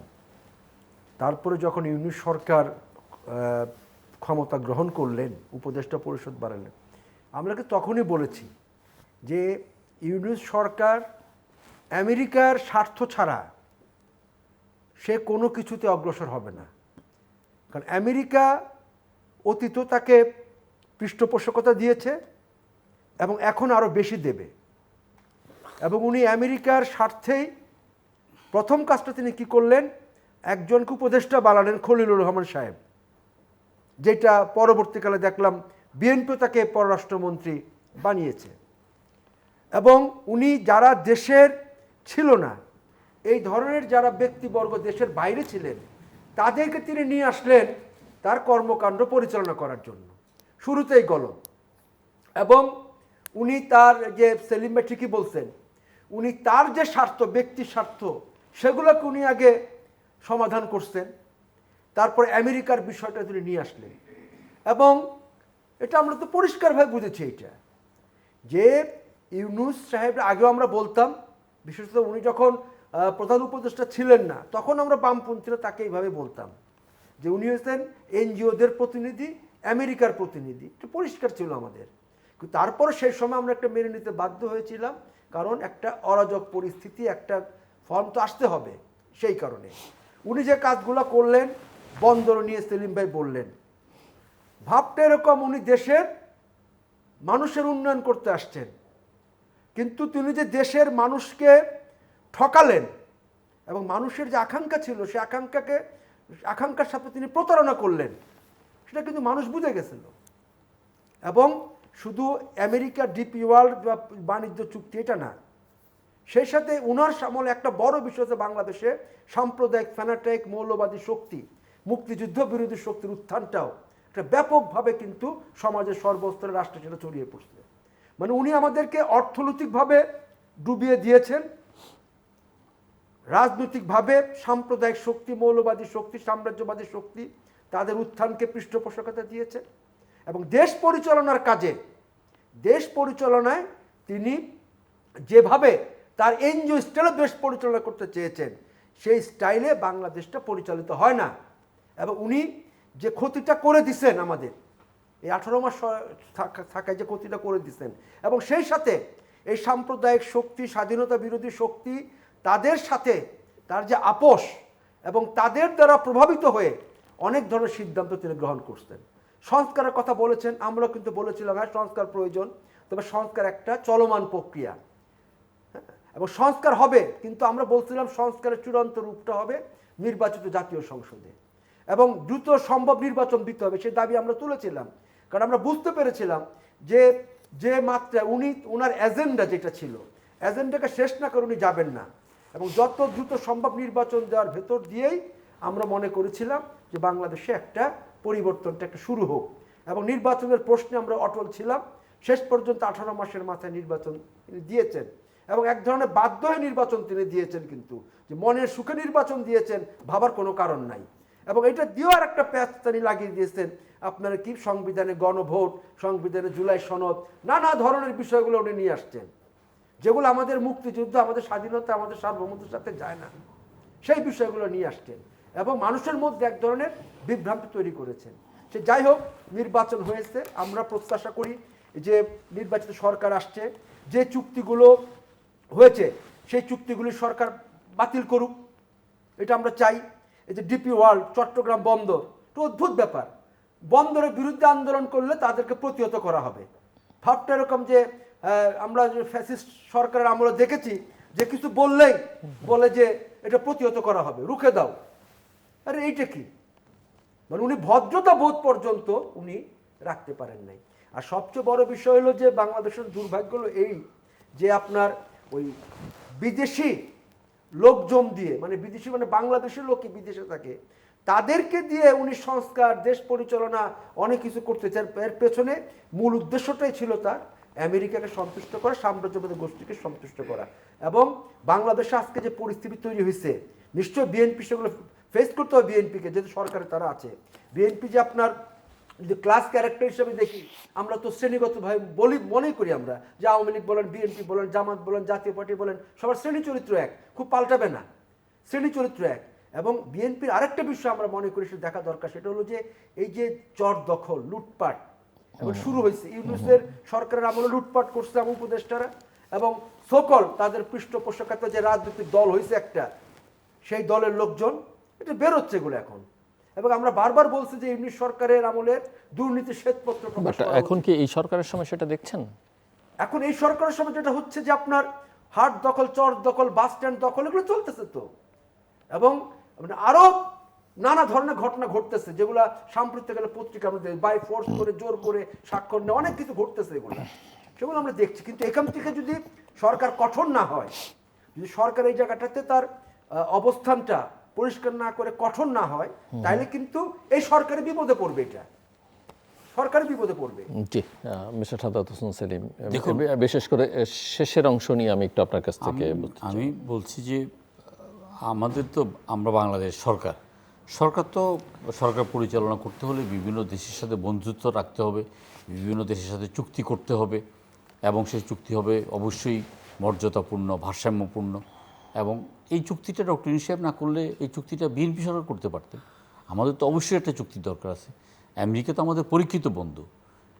তারপরে যখন ইউনূস সরকার ক্ষমতা গ্রহণ করলেন, উপদেষ্টা পরিষদ বাড়ালেন, আমরা কি তখনই বলেছি যে ইউনূস সরকার আমেরিকার স্বার্থ ছাড়া সে কোনো কিছুতে অগ্রসর হবে না। কারণ আমেরিকা অতীত তাকে পৃষ্ঠপোষকতা দিয়েছে এবং এখন আরও বেশি দেবে, এবং উনি আমেরিকার স্বার্থেই প্রথম কাজটা তিনি কি করলেন, একজনকে উপদেষ্টা বানালেন, খলিলুর রহমান সাহেব, যেটা পরবর্তীকালে দেখলাম বিএনপি তাকে পররাষ্ট্রমন্ত্রী বানিয়েছে। এবং উনি যারা দেশের ছিল না এই ধরনের যারা ব্যক্তিবর্গ দেশের বাইরে ছিলেন তাদেরকে তিনি নিয়ে আসলেন তার কর্মকাণ্ড পরিচালনা করার জন্য, শুরুতেই গলদ। এবং উনি তার যে সেলিম ভাই ঠিকই বলছেন, উনি তার যে স্বার্থ, ব্যক্তির স্বার্থ, সেগুলোকে উনি আগে সমাধান করছেন, তারপর আমেরিকার বিষয়টা তিনি নিয়ে আসলেন। এবং এটা আমরা তো পরিষ্কারভাবে বুঝেছি এটা, যে ইউনূস সাহেব আগেও আমরা বলতাম, বিশেষত উনি যখন প্রধান উপদেষ্টা ছিলেন না তখন আমরা বামপন্থীরা তাকে এইভাবে বলতাম যে উনি হচ্ছেন এনজিওদের প্রতিনিধি, আমেরিকার প্রতিনিধি। এটা পরিষ্কার ছিল আমাদের, কিন্তু তারপর সেই সময় আমরা একটা মেনে নিতে বাধ্য হয়েছিলাম, কারণ একটা অরাজক পরিস্থিতি, একটা ফর্ম তো আসতে হবে। সেই কারণে উনি যে কাজগুলো করলেন, বন্দর নিয়ে সেলিম ভাই বললেন, ভাবটা এরকম উনি দেশের মানুষের উন্নয়ন করতে আসছেন, কিন্তু তিনি যে দেশের মানুষকে ঠকালেন এবং মানুষের যে আকাঙ্ক্ষা ছিল সে আকাঙ্ক্ষার সাথে তিনি প্রতারণা করলেন, সেটা কিন্তু মানুষ বুঝে গেছিল। এবং শুধু আমেরিকা ডিপি ওয়ার্ল্ড বা বাণিজ্য চুক্তি এটা না, সেই সাথে উনার সামলে একটা বড় বিষয় হচ্ছে বাংলাদেশে সাম্প্রদায়িক ফ্যানাটাইক মৌলবাদী শক্তি, মুক্তিযুদ্ধ বিরোধী শক্তির উত্থানটাও একটা ব্যাপকভাবে কিন্তু সমাজের সর্বস্তরের রাষ্ট্রে সেটা ছড়িয়ে পড়ছে। মানে উনি আমাদেরকে অর্থনৈতিকভাবে ডুবিয়ে দিয়েছেন, রাজনৈতিকভাবে সাম্প্রদায়িক শক্তি, মৌলবাদী শক্তি, সাম্রাজ্যবাদী শক্তি তাদের উত্থানকে পৃষ্ঠপোষকতা দিয়েছেন। এবং দেশ পরিচালনার কাজে, দেশ পরিচালনায় তিনি যেভাবে তার এনজিও স্টাইলে দেশ পরিচালনা করতে চেয়েছেন, সেই স্টাইলে বাংলাদেশটা পরিচালিত হয় না। এবং উনি যে ক্ষতিটা করে দিছেন আমাদের এই 18 মাস থাকায়, যে ক্ষতিটা করে দিচ্ছেন, এবং সেই সাথে এই সাম্প্রদায়িক শক্তি, স্বাধীনতা বিরোধী শক্তি, তাদের সাথে তার যে আপোষ এবং তাদের দ্বারা প্রভাবিত হয়ে অনেক ধরনের সিদ্ধান্ত তিনি গ্রহণ করতেন। সংস্কারের কথা বলেছেন, আমরা কিন্তু বলেছিলাম হ্যাঁ সংস্কার প্রয়োজন, তবে সংস্কার একটা চলমান প্রক্রিয়া এবং সংস্কার হবে, কিন্তু আমরা বলছিলাম সংস্কারের চূড়ান্ত রূপটা হবে নির্বাচিত জাতীয় সংসদে এবং দ্রুত সম্ভব নির্বাচন দিতে হবে, সেই দাবি আমরা তুলেছিলাম। কারণ আমরা বুঝতে পেরেছিলাম যে যে মাত্রা উনার এজেন্ডা যেটা ছিল, এজেন্ডাকে শেষ না করে উনি যাবেন না, এবং যত দ্রুত সম্ভব নির্বাচন দেওয়ার ভেতর দিয়েই আমরা মনে করেছিলাম যে বাংলাদেশে একটা পরিবর্তনটা একটা শুরু হোক। এবং নির্বাচনের প্রশ্নে আমরা অটল ছিলাম, শেষ পর্যন্ত 18 মাসের মাথায় নির্বাচন তিনি দিয়েছেন এবং এক ধরনের বাধ্য হয়ে নির্বাচন তিনি দিয়েছেন, কিন্তু যে মনের সুখে নির্বাচন দিয়েছেন ভাবার কোনো কারণ নাই। এবং এটা দিয়েও আর একটা প্যাচ তিনি লাগিয়ে দিয়েছেন, আপনারা কি সংবিধানে গণভোট, সংবিধানে জুলাই সনদ, নানা ধরনের বিষয়গুলো উনি নিয়ে আসছেন, যেগুলো আমাদের মুক্তিযুদ্ধ, আমাদের স্বাধীনতা, আমাদের সার্বভৌমত্বের সাথে যায় না, সেই বিষয়গুলো নিয়ে আসছেন এবং মানুষের মধ্যে এক ধরনের বিভ্রান্তি তৈরি করেছেন। সে যাই হোক, নির্বাচন হয়েছে, আমরা প্রত্যাশা করি যে নির্বাচিত সরকার আসছে, যে চুক্তিগুলো হয়েছে সেই চুক্তিগুলি সরকার বাতিল করুক, এটা আমরা চাই। এই যে ডিপি ওয়ার্ল্ড, চট্টগ্রাম বন্দর, তো অদ্ভুত ব্যাপার, বন্দরের বিরুদ্ধে আন্দোলন করলে তাদেরকে প্রতিহত করা হবে। ভাবটা এরকম যে আমরা যে ফ্যাসিস্ট সরকারের আমলে দেখেছি যে কিছু বললেই বলে যে এটা প্রতিহত করা হবে, রুখে দাও। আরে এইটা কি? মানে উনি ভদ্রতা বোধ পর্যন্ত উনি রাখতে পারেন নাই। আর সবচেয়ে বড় বিষয় হলো যে বাংলাদেশের দুর্ভাগ্য হলো এই যে আপনার ওই বিদেশি লোকজন দিয়ে, মানে বিদেশি মানে বাংলাদেশের লোকই বিদেশে থাকে, তাদেরকে দিয়ে উনি সংস্কার, দেশ পরিচালনা অনেক কিছু করতে চান। এর পেছনে মূল উদ্দেশ্যটাই ছিল তার আমেরিকাকে সন্তুষ্ট করা, সাম্রাজ্যবাদী গোষ্ঠীকে সন্তুষ্ট করা। এবং বাংলাদেশে আজকে যে পরিস্থিতি তৈরি হয়েছে, নিশ্চয় বিএনপি সেগুলো ফেস করতে হবে, বিএনপিকে যেহেতু সরকারে তারা আছে। বিএনপি যে আপনার যদি ক্লাস ক্যারেক্টার হিসেবে দেখি, আমরা তো শ্রেণীগতভাবে মনেই করি আমরা যে আওয়ামী লীগ বলেন, বিএনপি বলেন, জামাত বলেন, জাতীয় পার্টি বলেন, সবার শ্রেণী চরিত্র এক, খুব পাল্টাবে না, শ্রেণী চরিত্র এক। এবং বিএনপির আরেকটা বিষয় আমরা মনে করি সেটা দেখা দরকার, সেটা হলো যে এই যে চর দখল, লুটপাট এখন শুরু হয়েছে, ইউনূসের সরকারের আমলে লুটপাট করছে আমার উপদেষ্টারা, এবং সকল তাদের পৃষ্ঠপোষকতা যে রাজনৈতিক দল হয়েছে একটা, সেই দলের লোকজন এটা বেরোচ্ছে এগুলো এখন। এবং আমরা বারবার বলছি যে ইউনূস সরকারের আমলের দুর্নীতি শ্বেতপত্র প্রকাশ করা এখন কি এই সরকারের সময় সেটা দেখছেন? এখন এই সরকারের সময় যেটা হচ্ছে যে আপনার হাট দখল, চর দখল, বাস স্ট্যান্ড দখল, এগুলো চলতেছে তো। এবং আরো নানা ধরনের ঘটনা ঘটতেছে, যেগুলা সাম্প্রতিক পত্রিকা আমাদের বাই ফোর্স করে, জোর করে স্বাক্ষর নেওয়া, অনেক কিছু ঘটতেছে, এগুলো সেগুলো আমরা দেখছি। কিন্তু এখান থেকে যদি সরকার কঠোর না হয়, যদি সরকার এই জায়গাটাতে তার অবস্থানটা পরিষ্কার না করে কঠোর না হয়, তাহলে কিন্তু এই সরকারের বিপদে পড়বে, এটা সরকারের বিপদে পড়বে। জি, মিস্টার সাদাত হোসেন সেলিম, বিশেষ করে শেষের অংশ নিয়ে আমি একটু আপনার কাছ থেকে আমি বলছি যে আমাদের তো আমরা বাংলাদেশ সরকার তো সরকার পরিচালনা করতে হলে বিভিন্ন দেশের সাথে বন্ধুত্ব রাখতে হবে, বিভিন্ন দেশের সাথে চুক্তি করতে হবে, এবং সেই চুক্তি হবে অবশ্যই মর্যাদাপূর্ণ, ভারসাম্যপূর্ণ। এবং এই চুক্তিটা ডক্টর ইউনূস সাহেব না করলে এই চুক্তিটা বিএনপি সরকার করতে পারতেন। আমাদের তো অবশ্যই একটা চুক্তির দরকার আছে। আমেরিকা তো আমাদের পরীক্ষিত বন্ধু।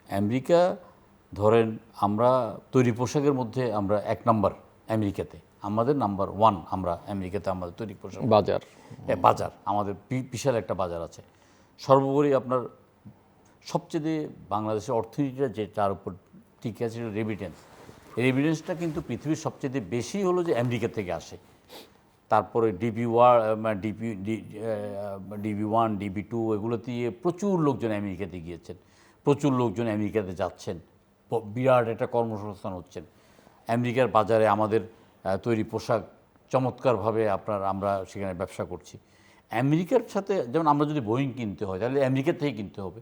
আমেরিকা ধরেন আমরা তৈরি পোশাকের মধ্যে আমরা 1 নাম্বার আমেরিকাতে, আমাদের নাম্বার 1 আমরা আমেরিকাতে, আমাদের তৈরি পোশাক বাজার বাজার আমাদের বিশাল একটা বাজার আছে। সর্বোপরি আপনার সবচেয়ে বাংলাদেশের অর্থনীতিটা যে তার উপর টিকে আছে রেমিটেন্স। এই রেমিটেন্সটা কিন্তু পৃথিবীর সবচেয়ে বেশি হলো যে আমেরিকা থেকে আসে। তারপরে DB1 DB2 এগুলো দিয়ে প্রচুর লোকজন আমেরিকাতে গিয়েছেন, প্রচুর লোকজন আমেরিকাতে যাচ্ছেন, বিরাট একটা কর্মসংস্থান হচ্ছেন। আমেরিকার বাজারে আমাদের তৈরি পোশাক চমৎকারভাবে আমরা সেখানে ব্যবসা করছি। আমেরিকার সাথে যেমন আমরা যদি বোয়িং কিনতে হয় তাহলে আমেরিকা থেকে কিনতে হবে,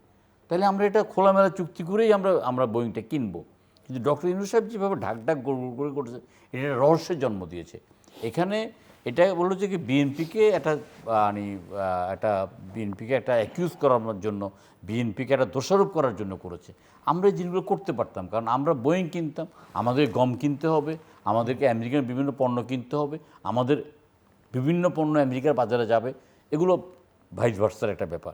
তাহলে আমরা এটা খোলামেলা চুক্তি করেই আমরা বোয়িংটা কিনবো। কিন্তু ডক্টর ইউনূস সাহেব যেভাবে ঢাক করে করেছে, এটা রহস্যের জন্ম দিয়েছে। এখানে এটা বললো যে কি বিএনপিকে একটা অ্যাকিউজ করানোর জন্য, বিএনপিকে একটা দোষারোপ করার জন্য করেছে। আমরা এই জিনিসগুলো করতে পারতাম, কারণ আমরা বোয়িং কিনতাম, আমাদের গম কিনতে হবে, আমাদেরকে আমেরিকার বিভিন্ন পণ্য কিনতে হবে, আমাদের বিভিন্ন পণ্য আমেরিকার বাজারে যাবে, এগুলো ভাইস ভার্সার একটা ব্যাপার।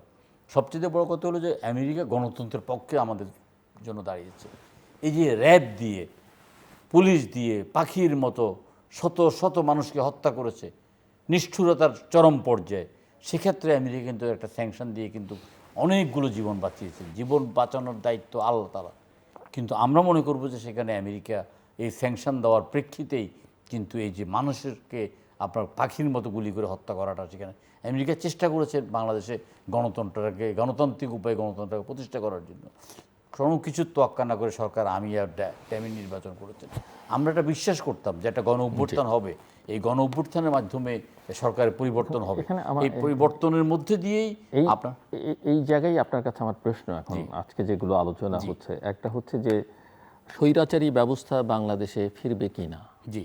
সবচেয়ে বড় কথা হলো যে আমেরিকা গণতন্ত্রের পক্ষে আমাদের জন্য দাঁড়িয়েছে। এই যে র্যাব দিয়ে, পুলিশ দিয়ে পাখির মতো শত শত মানুষকে হত্যা করেছে, নিষ্ঠুরতার চরম পর্যায়ে, সেক্ষেত্রে আমেরিকা কিন্তু একটা স্যাংশন দিয়ে কিন্তু অনেকগুলো জীবন বাঁচিয়েছে। জীবন বাঁচানোর দায়িত্ব আল্লাহ তাআলা। কিন্তু আমরা মনে করব যে সেখানে আমেরিকা এই স্যাংশন দেওয়ার প্রেক্ষিতেই কিন্তু এই যে মানুষকে আপনার পাখির মতো গুলি করে হত্যা করাটা, সেখানে আমেরিকা চেষ্টা করেছে বাংলাদেশে গণতান্ত্রিক উপায়ে গণতন্ত্রকে প্রতিষ্ঠা করার জন্য। কোনো কিছু তোয়াক্কা না করে সরকার আমি আর ড্যামি নির্বাচন করেছেন। আমরা এটা বিশ্বাস করতাম যে একটা গণ অভ্যুত্থান হবে, এই গণ অভ্যুত্থানের মাধ্যমে সরকারের পরিবর্তন হবে। এই পরিবর্তনের মধ্যে দিয়েই এই জায়গায় আপনার কাছে আমার প্রশ্ন, এখন আজকে যেগুলো আলোচনা হচ্ছে, একটা হচ্ছে যে স্বৈরাচারী ব্যবস্থা বাংলাদেশে ফিরবে কিনা। জি,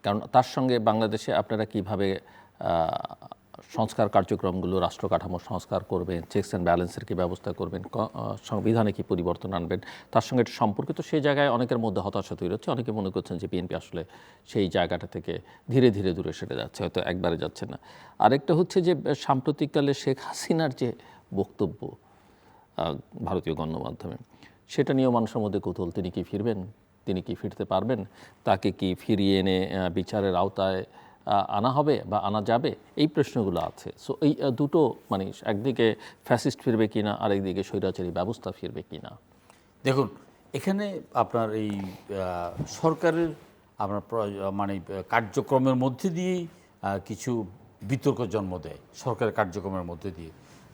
কারণ তার সঙ্গে বাংলাদেশে আপনারা কিভাবে সংস্কার কার্যক্রমগুলো, রাষ্ট্র কাঠামো সংস্কার করবেন, চেকস অ্যান্ড ব্যালেন্সের কি ব্যবস্থা করবেন, সংবিধানে কি পরিবর্তন আনবেন, তার সঙ্গে এটা সম্পর্কিত। সেই জায়গায় অনেকের মধ্যে হতাশা তৈরি হচ্ছে। অনেকে মনে করছেন যে বিএনপি আসলে সেই জায়গাটা থেকে ধীরে ধীরে দূরে সরে যাচ্ছে, হয়তো একবারে যাচ্ছে না। আরেকটা হচ্ছে যে সাম্প্রতিককালে শেখ হাসিনার যে বক্তব্য ভারতীয় গণমাধ্যমে, সেটা নিয়েও মানুষের মধ্যে কৌতূহল। তিনি কি ফিরবেন, তিনি কি ফিরতে পারবেন, তাকে কি ফিরিয়ে এনে বিচারের আওতায় আনা হবে বা আনা যাবে, এই প্রশ্নগুলো আছে। সো এই দুটো মানে একদিকে ফ্যাসিস্ট ফিরবে কিনা, আরেকদিকে স্বৈরাচারী ব্যবস্থা ফিরবে কিনা। দেখুন এখানে আপনার এই সরকারের আপনার কার্যক্রমের মধ্যে দিয়েই কিছু বিতর্ক জন্ম দেয়। সরকারের কার্যক্রমের মধ্যে দিয়ে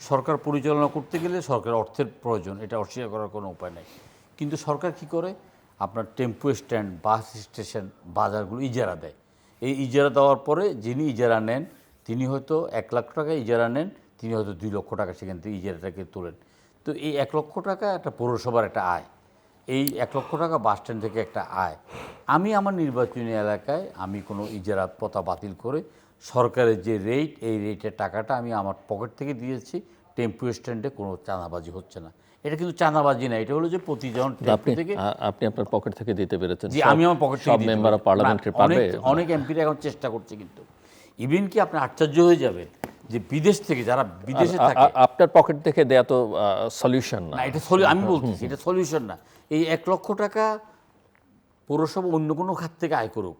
সরকার পরিচালনা করতে গেলে সরকারের অর্থের প্রয়োজন, এটা অস্বীকার করার কোনো উপায় নেই। কিন্তু সরকার কি করে, আপনার টেম্পো স্ট্যান্ড, বাস স্টেশন, বাজারগুলো ইজারা দেয়। এই ইজারা দেওয়ার পরে যিনি ইজারা নেন তিনি হয়তো 1 লাখ টাকা ইজারা নেন, তিনি হয়তো 2 লক্ষ টাকা সেখান থেকে ইজারাটাকে তোলেন। তো এই 1 লক্ষ টাকা একটা পৌরসভার একটা আয়, এই 1 লক্ষ টাকা বাস স্ট্যান্ড থেকে একটা আয়। আমি আমার নির্বাচনী এলাকায় আমি কোনো ইজারা প্রথা বাতিল করে সরকারের যে রেট, এই রেটের টাকাটা আমি আমার পকেট থেকে দিয়েছি। টেম্পো স্ট্যান্ডে কোনো চাঁদাবাজি হচ্ছে না। এটা কিন্তু চাঁদাবাজি না, এটা হলো যে প্রতিজন থেকে আপনি আপনার পকেট থেকে দিতে পেরেছেন। জি, আমি আমার পকেট থেকে সব মেম্বার অফ পার্লামেন্টের পারবে। অনেক এমপিরা এখন চেষ্টা করছে, কিন্তু ইভেন কি আপনি আশ্চর্য হয়ে যাবেন যে বিদেশ থেকে যারা বিদেশে থাকে, আপনার পকেট থেকে দেয়া তো সলিউশন না। এটা আমি বলতেছি এটা সলিউশন না। এই 1 লক্ষ টাকা পৌরসভা অন্য কোনো খাত থেকে আয় করুক,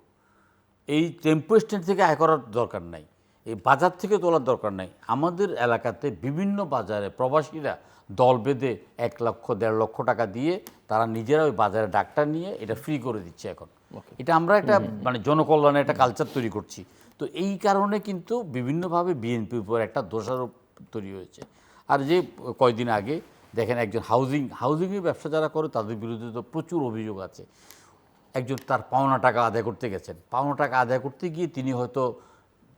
এই টেম্পো স্ট্যান্ড থেকে আয় করার দরকার নাই, এই বাজার থেকে তোলার দরকার নাই। আমাদের এলাকাতে বিভিন্ন বাজারে প্রবাসীরা দল বেঁধে 1 লক্ষ 1.5 লক্ষ টাকা দিয়ে তারা নিজেরা ওই বাজারে ডাক্তার নিয়ে এটা ফ্রি করে দিচ্ছে এখন। এটা আমরা একটা জনকল্যাণে একটা কালচার তৈরি করছি। তো এই কারণে কিন্তু বিভিন্নভাবে বিএনপির উপর একটা দোষারোপ তৈরি হয়েছে। আর যে কয়দিন আগে দেখেন একজন হাউজিংয়ের ব্যবসা যারা করে তাদের বিরুদ্ধে তো প্রচুর অভিযোগ আছে। একজন তার পাওনা টাকা আদায় করতে গেছেন, পাওনা টাকা আদায় করতে গিয়ে তিনি হয়তো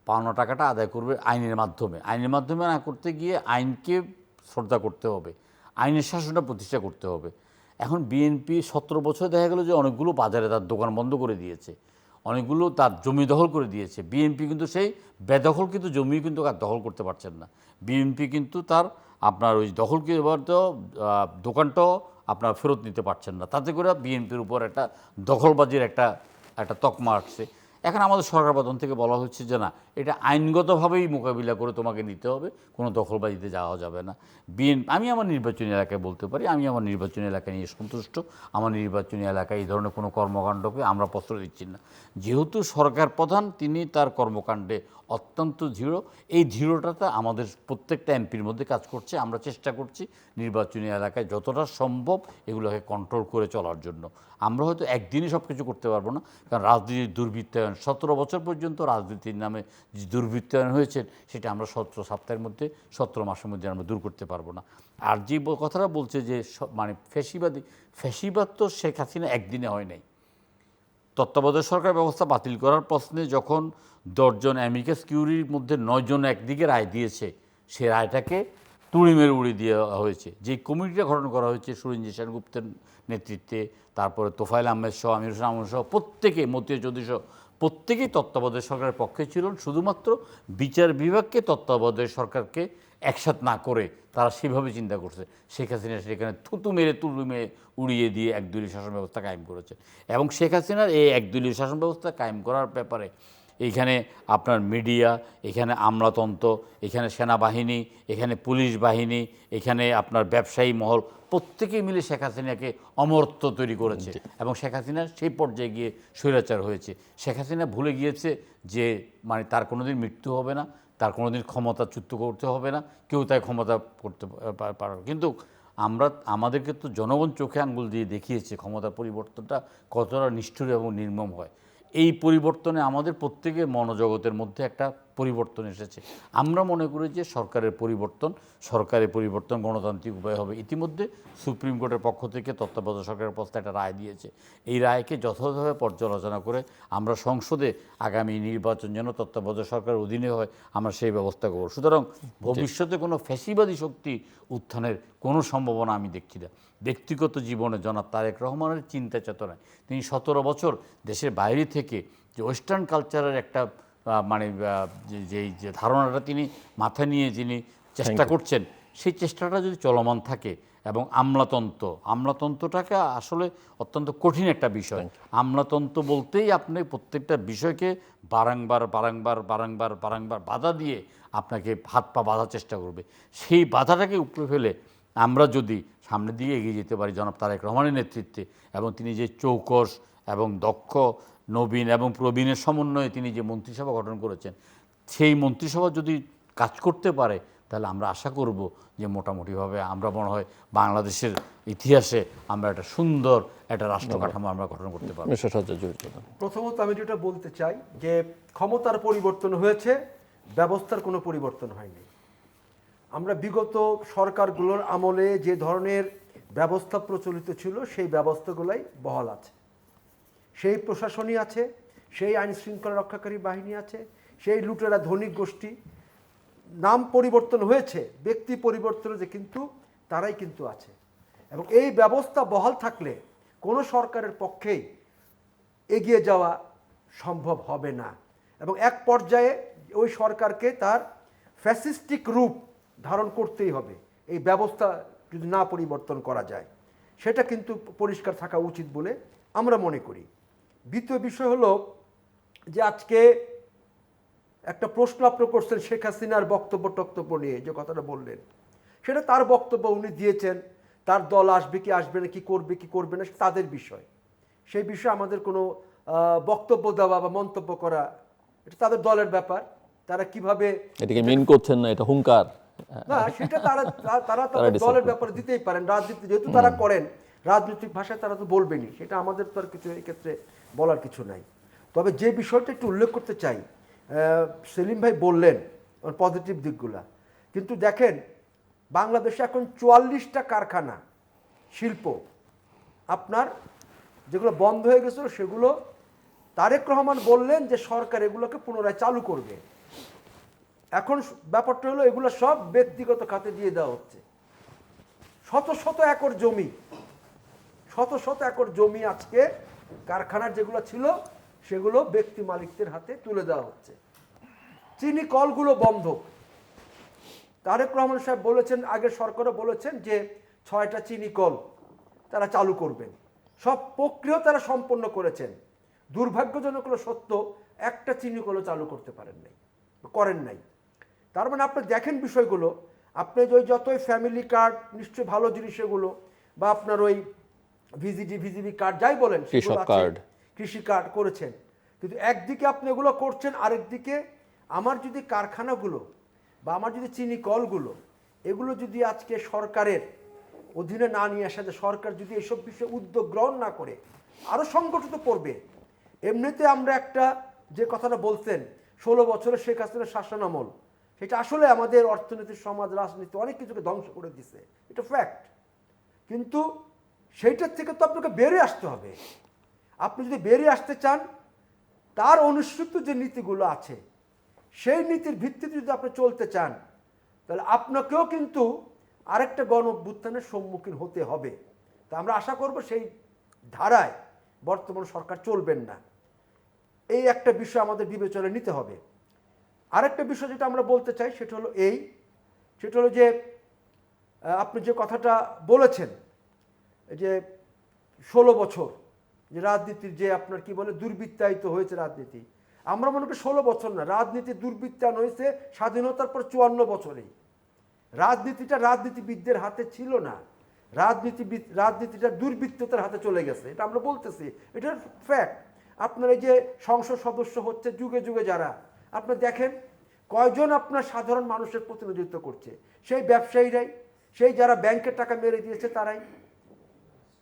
পাওনা টাকাটা আদায় করবে আইনের মাধ্যমে। আইনের মাধ্যমে না করতে গিয়ে আইনকে শ্রদ্ধা করতে হবে, আইনের শাসনটা প্রতিষ্ঠা করতে হবে। এখন বিএনপি 17 বছর দেখা গেল যে অনেকগুলো বাজারে তার দোকান বন্ধ করে দিয়েছে, অনেকগুলো তার জমি দখল করে দিয়েছে। বিএনপি কিন্তু সেই বেদখল কিন্তু জমি কিন্তু আর দখল করতে পারছেন না। বিএনপি কিন্তু তার আপনার ওই দখলকৃত দোকানটাও আপনার ফেরত নিতে পারছেন না। তাতে করে বিএনপির উপর একটা দখলবাজির একটা তকমা আসছে। এখন আমাদের সরকার প্রধান থেকে বলা হচ্ছে যে না, এটা আইনগতভাবেই মোকাবিলা করে তোমাকে নিতে হবে, কোনো দখলবাজিতে যাওয়া যাবে না। আমি আমার নির্বাচনী এলাকায় বলতে পারি, আমি আমার নির্বাচনী এলাকা নিয়ে সন্তুষ্ট। আমার নির্বাচনী এলাকায় এই ধরনের কোনো কর্মকাণ্ডকে আমরা প্রশ্রয় দিচ্ছি না। যেহেতু সরকার প্রধান, তিনি তার কর্মকাণ্ডে অত্যন্ত দৃঢ়। এই দৃঢ়তাটা আমাদের প্রত্যেকটা এমপির মধ্যে কাজ করছে। আমরা চেষ্টা করছি নির্বাচনী এলাকায় যতটা সম্ভব এগুলোকে কন্ট্রোল করে চলার জন্য। আমরা হয়তো একদিনই সব কিছু করতে পারবো না, কারণ রাজনীতির দুর্বৃত্তায়ন 17 বছর পর্যন্ত রাজনীতির নামে যে দুর্বৃত্তায়ন হয়েছে সেটা আমরা 17 সপ্তাহের মধ্যে 17 মাসের মধ্যে আমরা দূর করতে পারবো না। আর যে কথাটা বলছে যে মানে ফ্যাসিবাদ তো শেখ হাসিনা একদিনে হয় নাই। তত্ত্বাবধায়ক সরকার ব্যবস্থা বাতিল করার প্রশ্নে যখন 10 জন অ্যামিকাস কিউরির মধ্যে 9 জন একদিকে রায় দিয়েছে, সে রায়টাকে তুড়ি মেরে উড়িয়ে দেওয়া হয়েছে। যে কমিটিটা গঠন করা হয়েছে সুরঞ্জিত সেনগুপ্তের নেতৃত্বে, তারপরে তোফায়েল আহমেদ সহ, আমির হোসেন আমন সহ প্রত্যেকে, মতিয়া চৌধুরী সহ প্রত্যেকেই তত্ত্বাবধায়ক সরকারের পক্ষে ছিলেন। শুধুমাত্র বিচার বিভাগকে তত্ত্বাবধায়ক সরকারকে একসাথ না করে তারা সেভাবে চিন্তা করছে। শেখ হাসিনা সেখানে থুতু মেরে তুলু মেরে উড়িয়ে দিয়ে একদলীয় শাসন ব্যবস্থা কায়েম করেছে। এবং শেখ হাসিনার এই একদলীয় শাসন ব্যবস্থা কায়েম করার ব্যাপারে এইখানে আপনার মিডিয়া, এখানে আমলাতন্ত্র, এখানে সেনাবাহিনী, এখানে পুলিশ বাহিনী, এখানে আপনার ব্যবসায়ী মহল প্রত্যেকেই মিলে শেখ হাসিনাকে অমরত্ব তৈরি করেছে। এবং শেখ হাসিনা সেই পর্যায়ে গিয়ে স্বৈরাচার হয়েছে। শেখ হাসিনা ভুলে গিয়েছে যে মানে তার কোনোদিন মৃত্যু হবে না, তার কোনোদিন ক্ষমতাচ্যুত করতে হবে না, কেউ তাই ক্ষমতা করতে পারবে। কিন্তু আমাদেরকে তো জনগণ চোখে আঙ্গুল দিয়ে দেখিয়েছে ক্ষমতার পরিবর্তনটা কতটা নিষ্ঠুর এবং নির্মম হয়। এই পরিবর্তনে আমাদের প্রত্যেকের মনোজগতের মধ্যে একটা পরিবর্তন এসেছে। আমরা মনে করি যে সরকারের পরিবর্তন গণতান্ত্রিক উপায় হবে। ইতিমধ্যে সুপ্রিম কোর্টের পক্ষ থেকে তত্ত্বাবধায়ক সরকারের প্রস্তাবে একটা রায় দিয়েছে। এই রায়কে যথাযথভাবে পর্যালোচনা করে আমরা সংসদে আগামী নির্বাচন যেন তত্ত্বাবধায়ক সরকারের অধীনে হয়, আমরা সেই ব্যবস্থা করব। সুতরাং ভবিষ্যতে কোনো ফ্যাসিবাদী শক্তি উত্থানের কোনো সম্ভাবনা আমি দেখছি না। ব্যক্তিগত জীবনে জনাব তারেক রহমানের চিন্তা চেতনায় তিনি 17 বছর দেশের বাইরে থেকে যে ওয়েস্টার্ন কালচারের একটা মানে যে ধারণাটা তিনি মাথায় নিয়ে যিনি চেষ্টা করছেন, সেই চেষ্টাটা যদি চলমান থাকে এবং আমলাতন্ত্রটাকে আসলে অত্যন্ত কঠিন একটা বিষয়। আমলাতন্ত্র বলতেই আপনি প্রত্যেকটা বিষয়কে বারংবার বাধা দিয়ে আপনাকে হাত পা বাঁধার চেষ্টা করবে। সেই বাধাটাকে উপরে ফেলে আমরা যদি সামনের দিকে এগিয়ে যেতে পারি জনাব তারেক রহমানের নেতৃত্বে, এবং তিনি যে চৌকস এবং দক্ষ নবীন এবং প্রবীণের সমন্বয়ে তিনি যে মন্ত্রিসভা গঠন করেছেন, সেই মন্ত্রিসভা যদি কাজ করতে পারে তাহলে আমরা আশা করব যে মোটামুটিভাবে আমরা মনে হয় বাংলাদেশের ইতিহাসে আমরা একটা সুন্দর একটা রাষ্ট্র কাঠামো আমরা গঠন করতে পারব। প্রথমত আমি যেটা বলতে চাই যে ক্ষমতার পরিবর্তন হয়েছে, ব্যবস্থার কোনো পরিবর্তন হয়নি। আমরা বিগত সরকারগুলোর আমলে যে ধরনের ব্যবস্থা প্রচলিত ছিল সেই ব্যবস্থাগুলাই বহাল আছে। সেই প্রশাসনই আছে, সেই আইন শৃঙ্খলা রক্ষাকারী বাহিনী আছে, সেই লুটেরা ধনিক গোষ্ঠী। নাম পরিবর্তন হয়েছে, ব্যক্তি পরিবর্তন হয়েছে, কিন্তু তারাই কিন্তু আছে। এবং এই ব্যবস্থা বহাল থাকলে কোনো সরকারের পক্ষেই এগিয়ে যাওয়া সম্ভব হবে না। এবং এক পর্যায়ে ওই সরকারকে তার ফ্যাসিস্টিক রূপ ধারণ করতেই হবে এই ব্যবস্থা যদি না পরিবর্তন করা যায়। সেটা কিন্তু পরিষ্কার থাকা উচিত বলে আমরা মনে করি। দ্বিতীয় বিষয় হলো যে আজকে একটা প্রশ্ন আপনি করছেন শেখ হাসিনার বক্তব্য নিয়ে, যে কথাটা বললেন সেটা তার বক্তব্য, উনি দিয়েছেন। তার দল আসবে কি আসবে না, কি করবে না তাদের বিষয়। সেই বিষয়ে আমাদের কোনো বক্তব্য দেওয়া বা মন্তব্য করা এটা তাদের দলের ব্যাপার। তারা কিভাবে এটাকে মিন করছেন না, এটা হুঙ্কার না, সেটা তারা তাদের দলের ব্যাপারে দিতেই পারেন। রাজনীতি যেহেতু তারা করেন, রাজনৈতিক ভাষায় তারা তো বলবেনই, সেটা আমাদের তো আর কিছু এই ক্ষেত্রে বলার কিছু নাই। তবে যে বিষয়টা একটু উল্লেখ করতে চাই, সেলিম ভাই বললেন পজিটিভ দিকগুলা, কিন্তু দেখেন বাংলাদেশে এখন 44টা কারখানা শিল্প আপনার যেগুলো বন্ধ হয়ে গেছিল, সেগুলো তারেক রহমান বললেন যে সরকার এগুলোকে পুনরায় চালু করবে। এখন ব্যাপারটা হলো এগুলো সব ব্যক্তিগত খাতে দিয়ে দেওয়া হচ্ছে। শত শত একর জমি, শত শত একর জমি আজকে কারখানার যেগুলো ছিল সেগুলো ব্যক্তি মালিকদের হাতে তুলে দেওয়া হচ্ছে। চিনি কলগুলো বন্ধ। তারেক রহমান সাহেব বলেছেন, আগের সরকারও বলেছেন যে 6টা চিনি কল তারা চালু করবেন। সব প্রক্রিয়া তারা সম্পন্ন করেছেন। দুর্ভাগ্যজনক হলো সত্য, একটা চিনি কলও চালু করতে পারেন নাই, করেন নাই। তার মানে আপনি দেখেন বিষয়গুলো, আপনি ওই যতই ফ্যামিলি কার্ড নিশ্চয়ই ভালো জিনিস এগুলো, বা আপনার ওই ভিজিবি কার্ড যাই বলেন, কৃষক কার্ড, কৃষি কার্ড করেছেন, কিন্তু একদিকে আপনি এগুলো করছেন, আরেকদিকে আমার যদি কারখানাগুলো বা আমার যদি চিনি কলগুলো এগুলো যদি আজকে সরকারের অধীনে না নিয়ে আসা যায়, সরকার যদি এসব বিষয়ে উদ্যোগ গ্রহণ না করে, আরও সংগঠিত করবে। এমনিতে আমরা একটা যে কথাটা বলতেন 16 বছরের শেখ হাসিনার শাসনামল, সেটা আসলে আমাদের অর্থনীতি, সমাজ, রাজনীতি অনেক কিছুকে ধ্বংস করে দিছে, এটা ফ্যাক্ট। কিন্তু সেইটার থেকে তো আপনাকে বেরিয়ে আসতে হবে। আপনি যদি বেরিয়ে আসতে চান, তার অনুসৃত যে নীতিগুলো আছে সেই নীতির ভিত্তিতে যদি আপনি চলতে চান, তাহলে আপনাকেও কিন্তু আরেকটা গণ অভ্যুত্থানের সম্মুখীন হতে হবে। তা আমরা আশা করব সেই ধারায় বর্তমান সরকার চলবেন না। এই একটা বিষয় আমাদের বিবেচনায় নিতে হবে। আরেকটা বিষয় যেটা আমরা বলতে চাই সেটা হলো যে আপনি যে কথাটা বলেছেন যে 16 বছর যে রাজনীতির যে আপনার কি বলে দুর্বৃত্তায়িত হয়েছে রাজনীতি, আমরা মনে করি 16 বছর না, রাজনীতির দুর্বৃত্তায়ন হয়েছে স্বাধীনতার পর 54 বছরেই। রাজনীতিটা রাজনীতিবিদদের হাতে ছিল না, রাজনীতিটা দুর্বৃত্ততার হাতে চলে গেছে, এটা আমরা বলতেছি, এটা ফ্যাক্ট। আপনার এই যে সংসদ সদস্য হচ্ছে যুগে যুগে যারা, আপনার দেখেন কয়জন আপনার সাধারণ মানুষের প্রতিনিধিত্ব করছে, সেই ব্যবসায়ীরাই, সেই যারা ব্যাংকের টাকা মেরে দিয়েছে তারাই।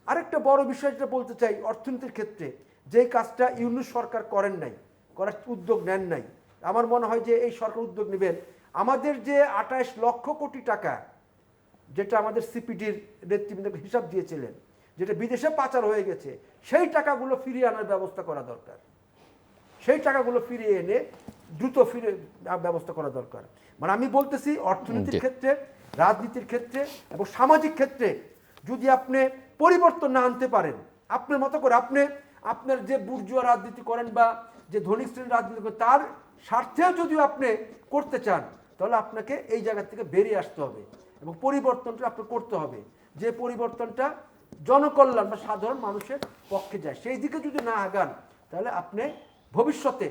আরেকটা বড় বিষয় যেটা বলতে চাই, অর্থনীতির ক্ষেত্রে যেই কাজটা ইউনূস সরকার করেন নাই, করার উদ্যোগ নেন নাই, আমার মনে হয় যে এই সরকার উদ্যোগ নেবেন। আমাদের যে 28 লক্ষ কোটি টাকা যেটা আমাদের সিপিডির নেতৃবৃন্দ হিসাব দিয়েছিলেন, যেটা বিদেশে পাচার হয়ে গেছে, সেই টাকাগুলো ফিরিয়ে আনার ব্যবস্থা করা দরকার। সেই টাকাগুলো ফিরিয়ে এনে দ্রুত ফিরে ব্যবস্থা করা দরকার। মানে আমি বলতেছি অর্থনীতির ক্ষেত্রে, রাজনীতির ক্ষেত্রে এবং সামাজিক ক্ষেত্রে যদি আপনি পরিবর্তন না আনতে পারেন, আপনার মতো করে আপনি আপনার যে বুর্জুয়া রাজনীতি করেন বা যে ধনী শ্রেণীর রাজনীতি করেন, তার স্বার্থেও যদি আপনি করতে চান, তাহলে আপনাকে এই জায়গা থেকে বেরিয়ে আসতে হবে এবং পরিবর্তনটা আপনাকে করতে হবে, যে পরিবর্তনটা জনকল্যাণ বা সাধারণ মানুষের পক্ষে যায়। সেই দিকে যদি না আগান, তাহলে আপনি ভবিষ্যতে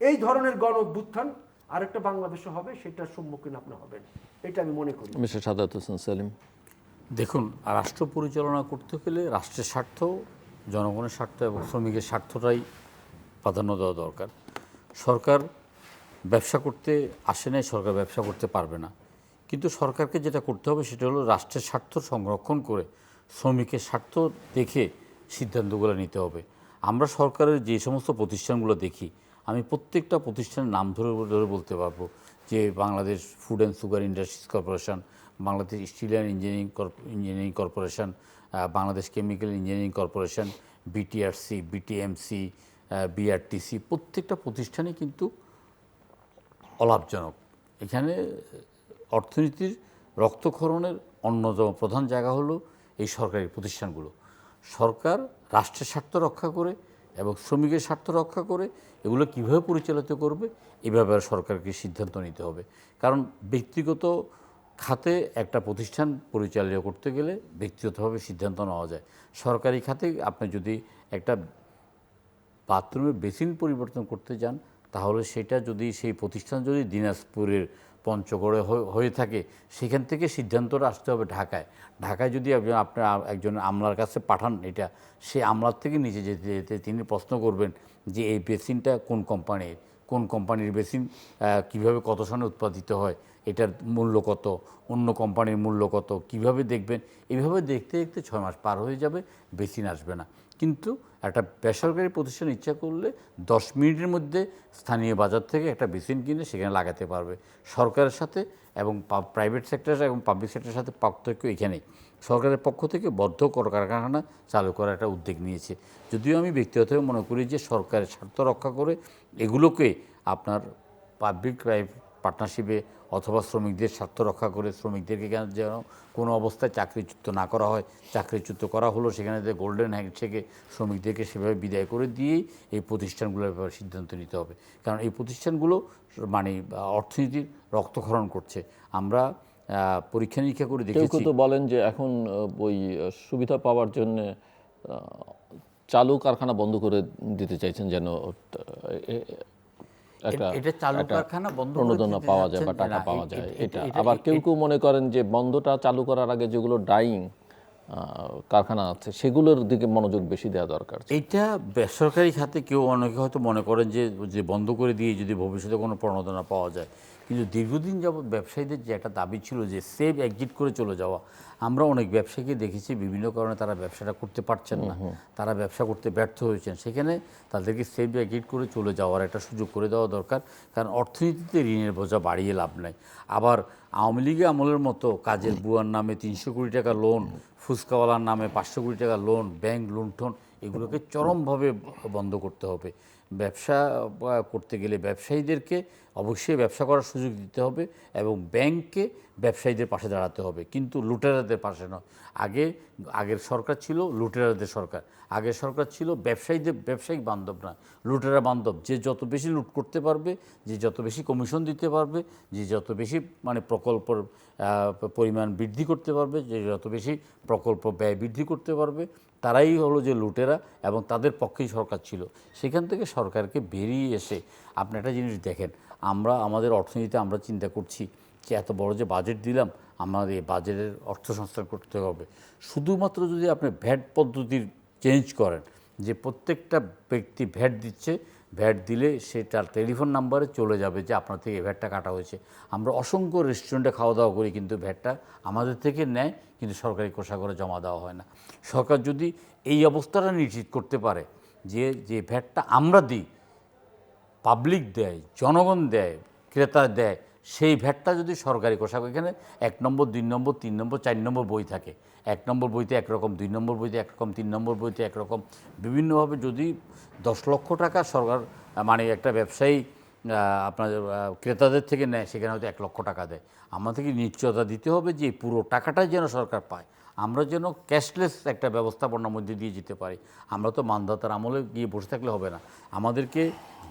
এই ধরনের গণ অভ্যুত্থান আরেকটা বাংলাদেশে হবে, সেটার সম্মুখীন আপনি হবেন, এটা আমি মনে করি। মিস্টার সাদাত হোসেন সেলিম, দেখুন, রাষ্ট্র পরিচালনা করতে গেলে রাষ্ট্রের স্বার্থ, জনগণের স্বার্থ এবং শ্রমিকের স্বার্থটাই প্রাধান্য দেওয়া দরকার। সরকার ব্যবসা করতে আসে নাই, সরকার ব্যবসা করতে পারবে না, কিন্তু সরকারকে যেটা করতে হবে সেটা হলো রাষ্ট্রের স্বার্থ সংরক্ষণ করে শ্রমিকের স্বার্থ দেখে সিদ্ধান্তগুলো নিতে হবে। আমরা সরকারের যে সমস্ত প্রতিষ্ঠানগুলো দেখি, আমি প্রত্যেকটা প্রতিষ্ঠানের নাম ধরে বলতে পারবো, যে Bangladesh food and sugar industries corporation, Bangladesh steel and engineering corporation, Bangladesh chemical engineering corporation, BTRC, BTMC, BRTC, প্রত্যেকটা প্রতিষ্ঠানই কিন্তু অলাভজনক। এখানে অর্থনীতির রক্তক্ষরণের অন্যতম প্রধান জায়গা হলো এই সরকারি প্রতিষ্ঠানগুলো। সরকার রাষ্ট্রের স্বার্থ রক্ষা করে এবং শ্রমিকের স্বার্থ রক্ষা করে এগুলো কীভাবে পরিচালিত করবে, এ ব্যাপারে সরকারকে সিদ্ধান্ত নিতে হবে। কারণ ব্যক্তিগত খাতে একটা প্রতিষ্ঠান পরিচালনা করতে গেলে ব্যক্তিগতভাবে সিদ্ধান্ত নেওয়া যায়। সরকারি খাতে আপনি যদি একটা বাথরুমের বেসিন পরিবর্তন করতে যান, তাহলে সেটা যদি সেই প্রতিষ্ঠান যদি দিনাজপুরের পঞ্চগড়ে হয়ে থাকে, সেখান থেকে সিদ্ধান্তটা আসতে হবে ঢাকায় যদি আপনার একজন আমলার কাছে পাঠান, এটা সে আমলার থেকে নিচে যেতে যেতে তিনি প্রশ্ন করবেন যে এই বেসিনটা কোন কোম্পানির বেসিন, কিভাবে কত সনে উৎপাদিত হয়, এটার মূল্য কত, অন্য কোম্পানির মূল্য কত, কিভাবে দেখবেন। এইভাবে দেখতে দেখতে 6 মাস পার হয়ে যাবে, বেসিন আসবে না। কিন্তু একটা বেসরকারি প্রতিষ্ঠান ইচ্ছা করলে 10 মিনিটের মধ্যে স্থানীয় বাজার থেকে একটা বেসিন কিনে সেখানে লাগাতে পারবে। সরকারের সাথে এবং প্রাইভেট সেক্টর এবং পাবলিক সেক্টরের সাথে পার্থক্য এখানেই। সরকারের পক্ষ থেকে বদ্ধ কারখানা চালু করার একটা উদ্যোগ নিয়েছে। যদিও আমি ব্যক্তিগতভাবে মনে করি যে সরকারের স্বার্থ রক্ষা করে এগুলোকে আপনার পাবলিক পার্টনারশিপে অথবা শ্রমিকদের স্বার্থ রক্ষা করে শ্রমিকদেরকে যেন কোনো অবস্থায় চাকরিচ্যুত না করা হয়, চাকরিচ্যুত করা হলো সেখানে যে গোল্ডেন হ্যান্ডশেকে শ্রমিকদেরকে সেভাবে বিদায় করে দিয়েই এই প্রতিষ্ঠানগুলোর ব্যাপারে সিদ্ধান্ত নিতে হবে। কারণ এই প্রতিষ্ঠানগুলো মানে অর্থনীতির রক্তক্ষরণ করছে। আমরা পরীক্ষা নিরীক্ষা করে কেউ দেখেছি। কেউ তো বলেন যে এখন ওই সুবিধা পাওয়ার জন্য চালু কারখানা বন্ধ করে দিতে চাইছেন, যেন এটা চালু কারখানা বন্ধ করে প্রণোদনা দিতে পাওয়া যায় বা যাচ্ছেন টাকা না, পাওয়া যায়। এটা আবার কেউ কেউ মনে করেন যে বন্ধটা চালু করার আগে যেগুলো ডাইং কারখানা আছে সেগুলোর দিকে মনোযোগ বেশি দেওয়া দরকার। এইটা বেসরকারি খাতে কেউ অনেকে হয়তো মনে করেন যে বন্ধ করে দিয়ে যদি ভবিষ্যতে কোনো প্রণোদনা পাওয়া যায়, কিন্তু দীর্ঘদিন যাবৎ ব্যবসায়ীদের যে একটা দাবি ছিল যে সেভ এক্সিট করে চলে যাওয়া, আমরা অনেক ব্যবসায়ীকে দেখেছি বিভিন্ন কারণে তারা ব্যবসাটা করতে পারছেন না, তারা ব্যবসা করতে ব্যর্থ হয়েছেন, সেখানে তাদেরকে সেভ এক্সিট করে চলে যাওয়ার একটা সুযোগ করে দেওয়া দরকার। কারণ অর্থনীতিতে ঋণের বোঝা বাড়িয়ে লাভ নাই। আবার আওয়ামী লীগের আমলের মতো কাজের বুয়ার নামে 300 কোটি টাকা লোন, ফুচকাওয়ালার নামে 500 কোটি টাকা লোন, ব্যাংক লুণ্ঠন, এগুলোকে চরমভাবে বন্ধ করতে হবে। ব্যবসা করতে গেলে ব্যবসায়ীদেরকে অবশ্যই ব্যবসা করার সুযোগ দিতে হবে এবং ব্যাংককে ব্যবসায়ীদের পাশে দাঁড়াতে হবে, কিন্তু লুটেরাদের পাশে নয়। আগের সরকার ছিল লুটেরাদের সরকার, আগের সরকার ছিল ব্যবসায়িক বান্ধব না, লুটেরা বান্ধব। যে যত বেশি লুট করতে পারবে, যে যত বেশি কমিশন দিতে পারবে, যে যত বেশি মানে প্রকল্পের পরিমাণ বৃদ্ধি করতে পারবে, যে যত বেশি প্রকল্প ব্যয় বৃদ্ধি করতে পারবে, তারাই হলো যে লুটেরা, এবং তাদের পক্ষেই সরকার ছিল। সেখান থেকে সরকারকে বেরিয়ে এসে আপনি একটা জিনিস দেখেন, আমরা আমাদের অর্থনীতিতে আমরা চিন্তা করছি যে এত বড় যে বাজেট দিলাম, আমাদের এই বাজেটের অর্থ সংস্থান করতে হবে। শুধুমাত্র যদি আপনি ভ্যাট পদ্ধতির চেঞ্জ করেন, যে প্রত্যেকটা ব্যক্তি ভ্যাট দিচ্ছে, ভ্যাট দিলে সে তার টেলিফোন নাম্বারে চলে যাবে যে আপনার থেকে এই ভ্যাটটা কাটা হয়েছে। আমরা অসংখ্য রেস্টুরেন্টে খাওয়া দাওয়া করি, কিন্তু ভ্যাটটা আমাদের থেকে নেয়, কিন্তু সরকারি কোষাগারে জমা দেওয়া হয় না। সরকার যদি এই অবস্থাটা নিশ্চিত করতে পারে যে ভ্যাটটা আমরা দিই, পাবলিক দেয়, জনগণ দেয়, ক্রেতা দেয়, সেই ভ্যাটটা যদি সরকারি কোষাগার, এখানে 1 নম্বর 2 নম্বর 3 নম্বর 4 নম্বর বই থাকে, 1 নম্বর বইতে একরকম, 2 নম্বর বইতে একরকম, 3 নম্বর বইতে একরকম, বিভিন্নভাবে যদি 10 লক্ষ টাকা সরকার মানে একটা ব্যবসায়ী আপনার ক্রেতাদের থেকে নেয়, সেখানে হয়তো 1 লক্ষ টাকা দেয়। আমাদেরকে নিশ্চয়তা দিতে হবে যে পুরো টাকাটাই যেন সরকার পায়, আমরা যেন ক্যাশলেস একটা ব্যবস্থাপনার মধ্যে দিয়ে যেতে পারি। আমরা তো মানধাতার আমলে গিয়ে বসে থাকলে হবে না, আমাদেরকে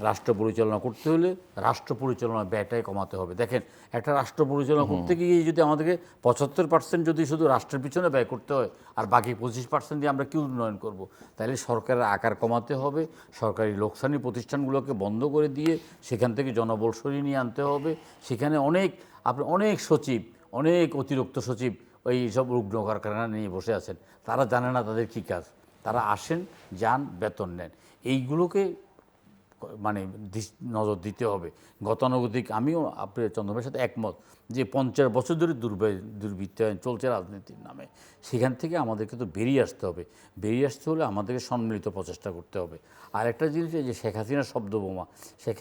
রাষ্ট্র পরিচালনা করতে হলে রাষ্ট্র পরিচালনার ব্যয়টাই কমাতে হবে। দেখেন, একটা রাষ্ট্র পরিচালনা করতে গিয়ে যদি আমাদেরকে 75% যদি শুধু রাষ্ট্রের পিছনে ব্যয় করতে হয়, আর বাকি 25% দিয়ে আমরা কি উন্নয়ন করব? তাহলে সরকারের আকার কমাতে হবে, সরকারি লোকসানি প্রতিষ্ঠানগুলোকে বন্ধ করে দিয়ে সেখান থেকে জনবল সরিয়ে নিয়ে আনতে হবে। সেখানে অনেক সচিব, অনেক অতিরিক্ত সচিব ওই সব রুগ্ন কারখানা নিয়ে বসে আছেন, তারা জানে না তাদের কী কাজ, তারা আসেন, যান, বেতন নেন। এইগুলোকে মানে নজর দিতে হবে। গতানুগতিক আমিও আপনার চন্দ্রবাবুর সাথে একমত যে 50 বছর ধরে দুর্বৃত্তায়ন চলছে রাজনীতির নামে, সেখান থেকে আমাদেরকে তো বেরিয়ে আসতে হবে। বেরিয়ে আসতে হলে আমাদেরকে সম্মিলিত প্রচেষ্টা করতে হবে। আর একটা জিনিস, যে শেখ হাসিনার শব্দবোমা, শেখ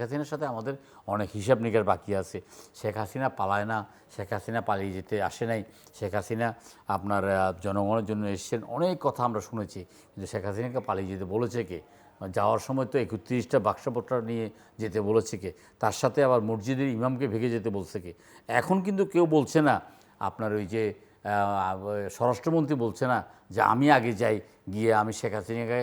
হাসিনার সাথে আমাদের অনেক হিসাব নিকাশ বাকি আছে। শেখ হাসিনা পালায় না, শেখ হাসিনা পালিয়ে যেতে আসে নাই, শেখ হাসিনা আপনার জনগণের জন্য এসছেন, অনেক কথা আমরা শুনেছি, কিন্তু শেখ হাসিনাকে পালিয়ে যেতে বলেছে কে? যাওয়ার সময় তো 31টা বাক্সপত্র নিয়ে যেতে বলেছে কে? তার সাথে আবার মসজিদের ইমামকে ভেঙে যেতে বলছে কে? এখন কিন্তু কেউ বলছে না, আপনার ওই যে স্বরাষ্ট্রমন্ত্রী বলছে না যে আমি আগে যাই, গিয়ে আমি শেখ হাসিনাকে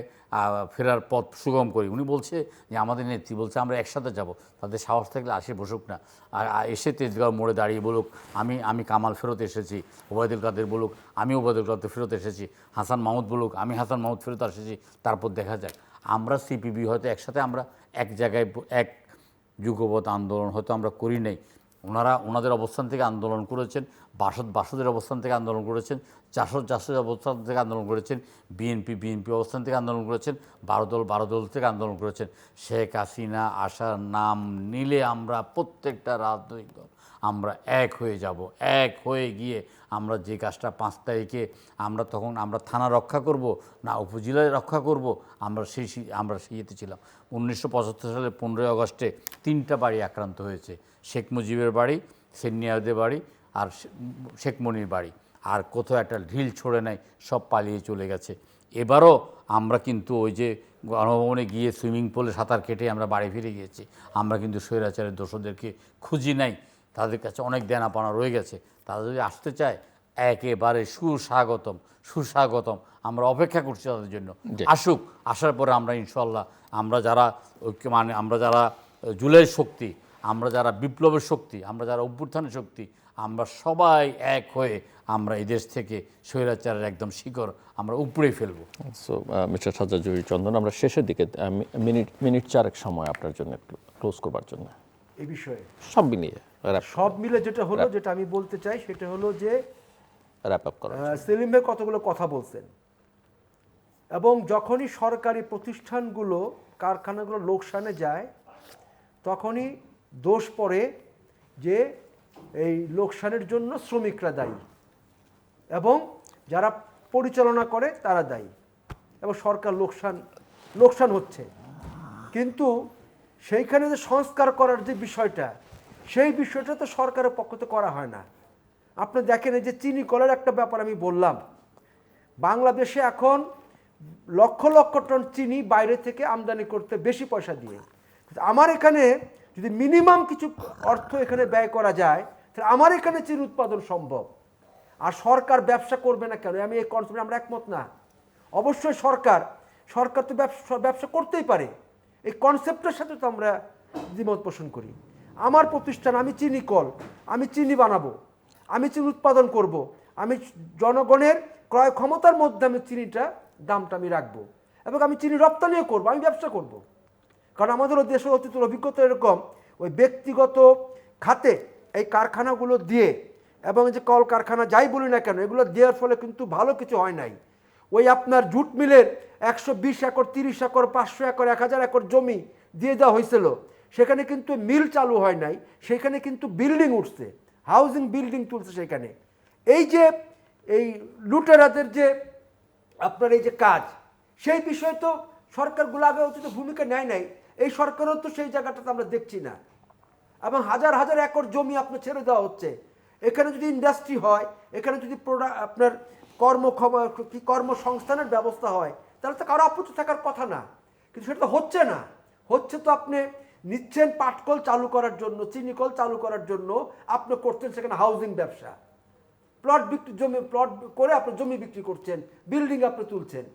ফেরার পথ সুগম করি। উনি বলছে যে আমাদের নেত্রী বলছে আমরা একসাথে যাব, তাদের সাহস থাকলে আসে বসুক না, আর এসে তেজগাঁও মোড়ে দাঁড়িয়ে বলুক আমি কামাল ফেরত এসেছি, ওবায়দুল কাদের বলুক আমি ওবায়দুল কাদের ফেরত এসেছি, হাসান মাহমুদ বলুক আমি হাসান মাহমুদ ফেরত এসেছি, তারপর দেখা যাক। আমরা সিপিবি হয়তো একসাথে আমরা এক জায়গায় এক যুগপৎ আন্দোলন হয়তো আমরা করি নাই, ওনাদের অবস্থান থেকে আন্দোলন করেছেন, বাসদের অবস্থান থেকে আন্দোলন করেছেন, জাসদের অবস্থান থেকে আন্দোলন করেছেন, বিএনপি অবস্থান থেকে আন্দোলন করেছেন, 12 দল থেকে আন্দোলন করেছেন। শেখ হাসিনা আসার নাম নিলে আমরা প্রত্যেকটা রাজনৈতিক দল আমরা এক হয়ে যাব। এক হয়ে গিয়ে আমরা যে কাজটা 5 তারিখে আমরা থানা রক্ষা করব না উপজেলায় রক্ষা করব, আমরা সেইতে ছিলাম। 1975 সালে 15ই আগস্টে 3টা বাড়ি আক্রান্ত হয়েছে, শেখ মুজিবের বাড়ি, সেনিয়াদের বাড়ি আর শেখ মনির বাড়ি, আর কোথাও একটা ঢিল ছড়ে নাই, সব পালিয়ে চলে গেছে। এবারও আমরা কিন্তু ওই যে গণভবনে গিয়ে সুইমিং পুলে সাঁতার কেটে আমরা বাড়ি ফিরে গিয়েছি। আমরা কিন্তু স্বৈরাচারের দোষদেরকে খুঁজি নাই, তাদের কাছে অনেক দেনাপানা রয়ে গেছে। তারা যদি আসতে চায় একেবারে সুস্বাগতম। আমরা অপেক্ষা করছি তাদের জন্য, আসুক। আসার পরে আমরা ইনশাল্লাহ আমরা যারা আমরা যারা জুলাইয়ের শক্তি, আমরা যারা বিপ্লবের শক্তি, আমরা যারা অভ্যুত্থানের শক্তি, আমরা সবাই এক হয়ে আমরা এই দেশ থেকে স্বৈরাচারের একদম শিকড় আমরা উপড়ে ফেলবো। সো মিস্টার সাজ্জাদ জহির চন্দন, আমরা শেষের দিকে মিনিট চারেক সময় আপনার জন্য একটু ক্লোজ করবার জন্য এই বিষয়ে সব মিলিয়ে সব মিলে যেটা হলো, যেটা আমি বলতে চাই সেটা হলো যে র্যাপ আপ করা। সেলিম ভাই কতগুলো কথা বলছেন, এবং যখনই সরকারি প্রতিষ্ঠানগুলো কারখানাগুলো লোকসানে যায় তখনই দোষ পড়ে যে এই লোকসানের জন্য শ্রমিকরা দায়ী এবং যারা পরিচালনা করে তারা দায়ী, এবং সরকার লোকসান হচ্ছে। কিন্তু সেইখানে যে সংস্কার করার যে বিষয়টা, সেই বিষয়টা তো সরকারের পক্ষ থেকে করা হয় না। আপনি দেখেন এই যে চিনি কলের একটা ব্যাপার আমি বললাম, বাংলাদেশে এখন লক্ষ লক্ষ টন চিনি বাইরে থেকে আমদানি করতে বেশি পয়সা দিয়ে। আমার এখানে যদি মিনিমাম কিছু অর্থ এখানে ব্যয় করা যায় তাহলে আমার এখানে চিনি উৎপাদন সম্ভব। আর সরকার ব্যবসা করবে না কেন? আমি এই কনসেপ্টে আমরা একমত না। অবশ্যই সরকার তো ব্যবসা করতেই পারে, এই কনসেপ্টের সাথে তো আমরা দ্বিমত পোষণ করি। আমার প্রতিষ্ঠান, আমি চিনি কল, আমি চিনি বানাবো, আমি চিনি উৎপাদন করব, আমি জনগণের ক্রয় ক্ষমতার মধ্যে আমি চিনিটা দামটা আমি রাখবো, এবং আমি চিনি রপ্তানিও করবো, আমি ব্যবসা করব। কারণ আমাদেরও দেশের অতীতের অভিজ্ঞতা এরকম, ওই ব্যক্তিগত খাতে এই কারখানাগুলো দিয়ে, এবং যে কল কারখানা যাই বলি না কেন, এগুলো দেওয়ার ফলে কিন্তু ভালো কিছু হয় নাই। ওই আপনার জুট মিলের 120 একর, 30 একর, 500 একর, 1000 একর জমি দিয়ে দেওয়া হয়েছিল, সেখানে কিন্তু মিল চালু হয় নাই, সেখানে কিন্তু বিল্ডিং উঠছে, হাউজিং বিল্ডিং তুলছে সেখানে। এই যে এই লুটেরাদের যে আপনার এই যে কাজ, সেই বিষয়ে তো সরকারগুলো আগে উচিত ভূমিকা নেয় নাই, এই সরকারও তো সেই জায়গাটাতে আমরা দেখছি না। এবং হাজার হাজার একর জমি আপনার ছেড়ে দেওয়া হচ্ছে। এখানে যদি ইন্ডাস্ট্রি হয়, এখানে যদি আপনার কর্মসংস্থানের ব্যবস্থা হয়, তাহলে তো কারো আপত্তি থাকার কথা না, কিন্তু সেটা তো হচ্ছে না। হচ্ছে তো আপনি নিচ্ছেন পাটকল চালু করার জন্য, চিনিকল চালু করার জন্য, আপনি করছেন সেখানে হাউজিং ব্যবসা, প্লট করে আপনি জমি বিক্রি করছেন, বিল্ডিং আপনি তুলছেন।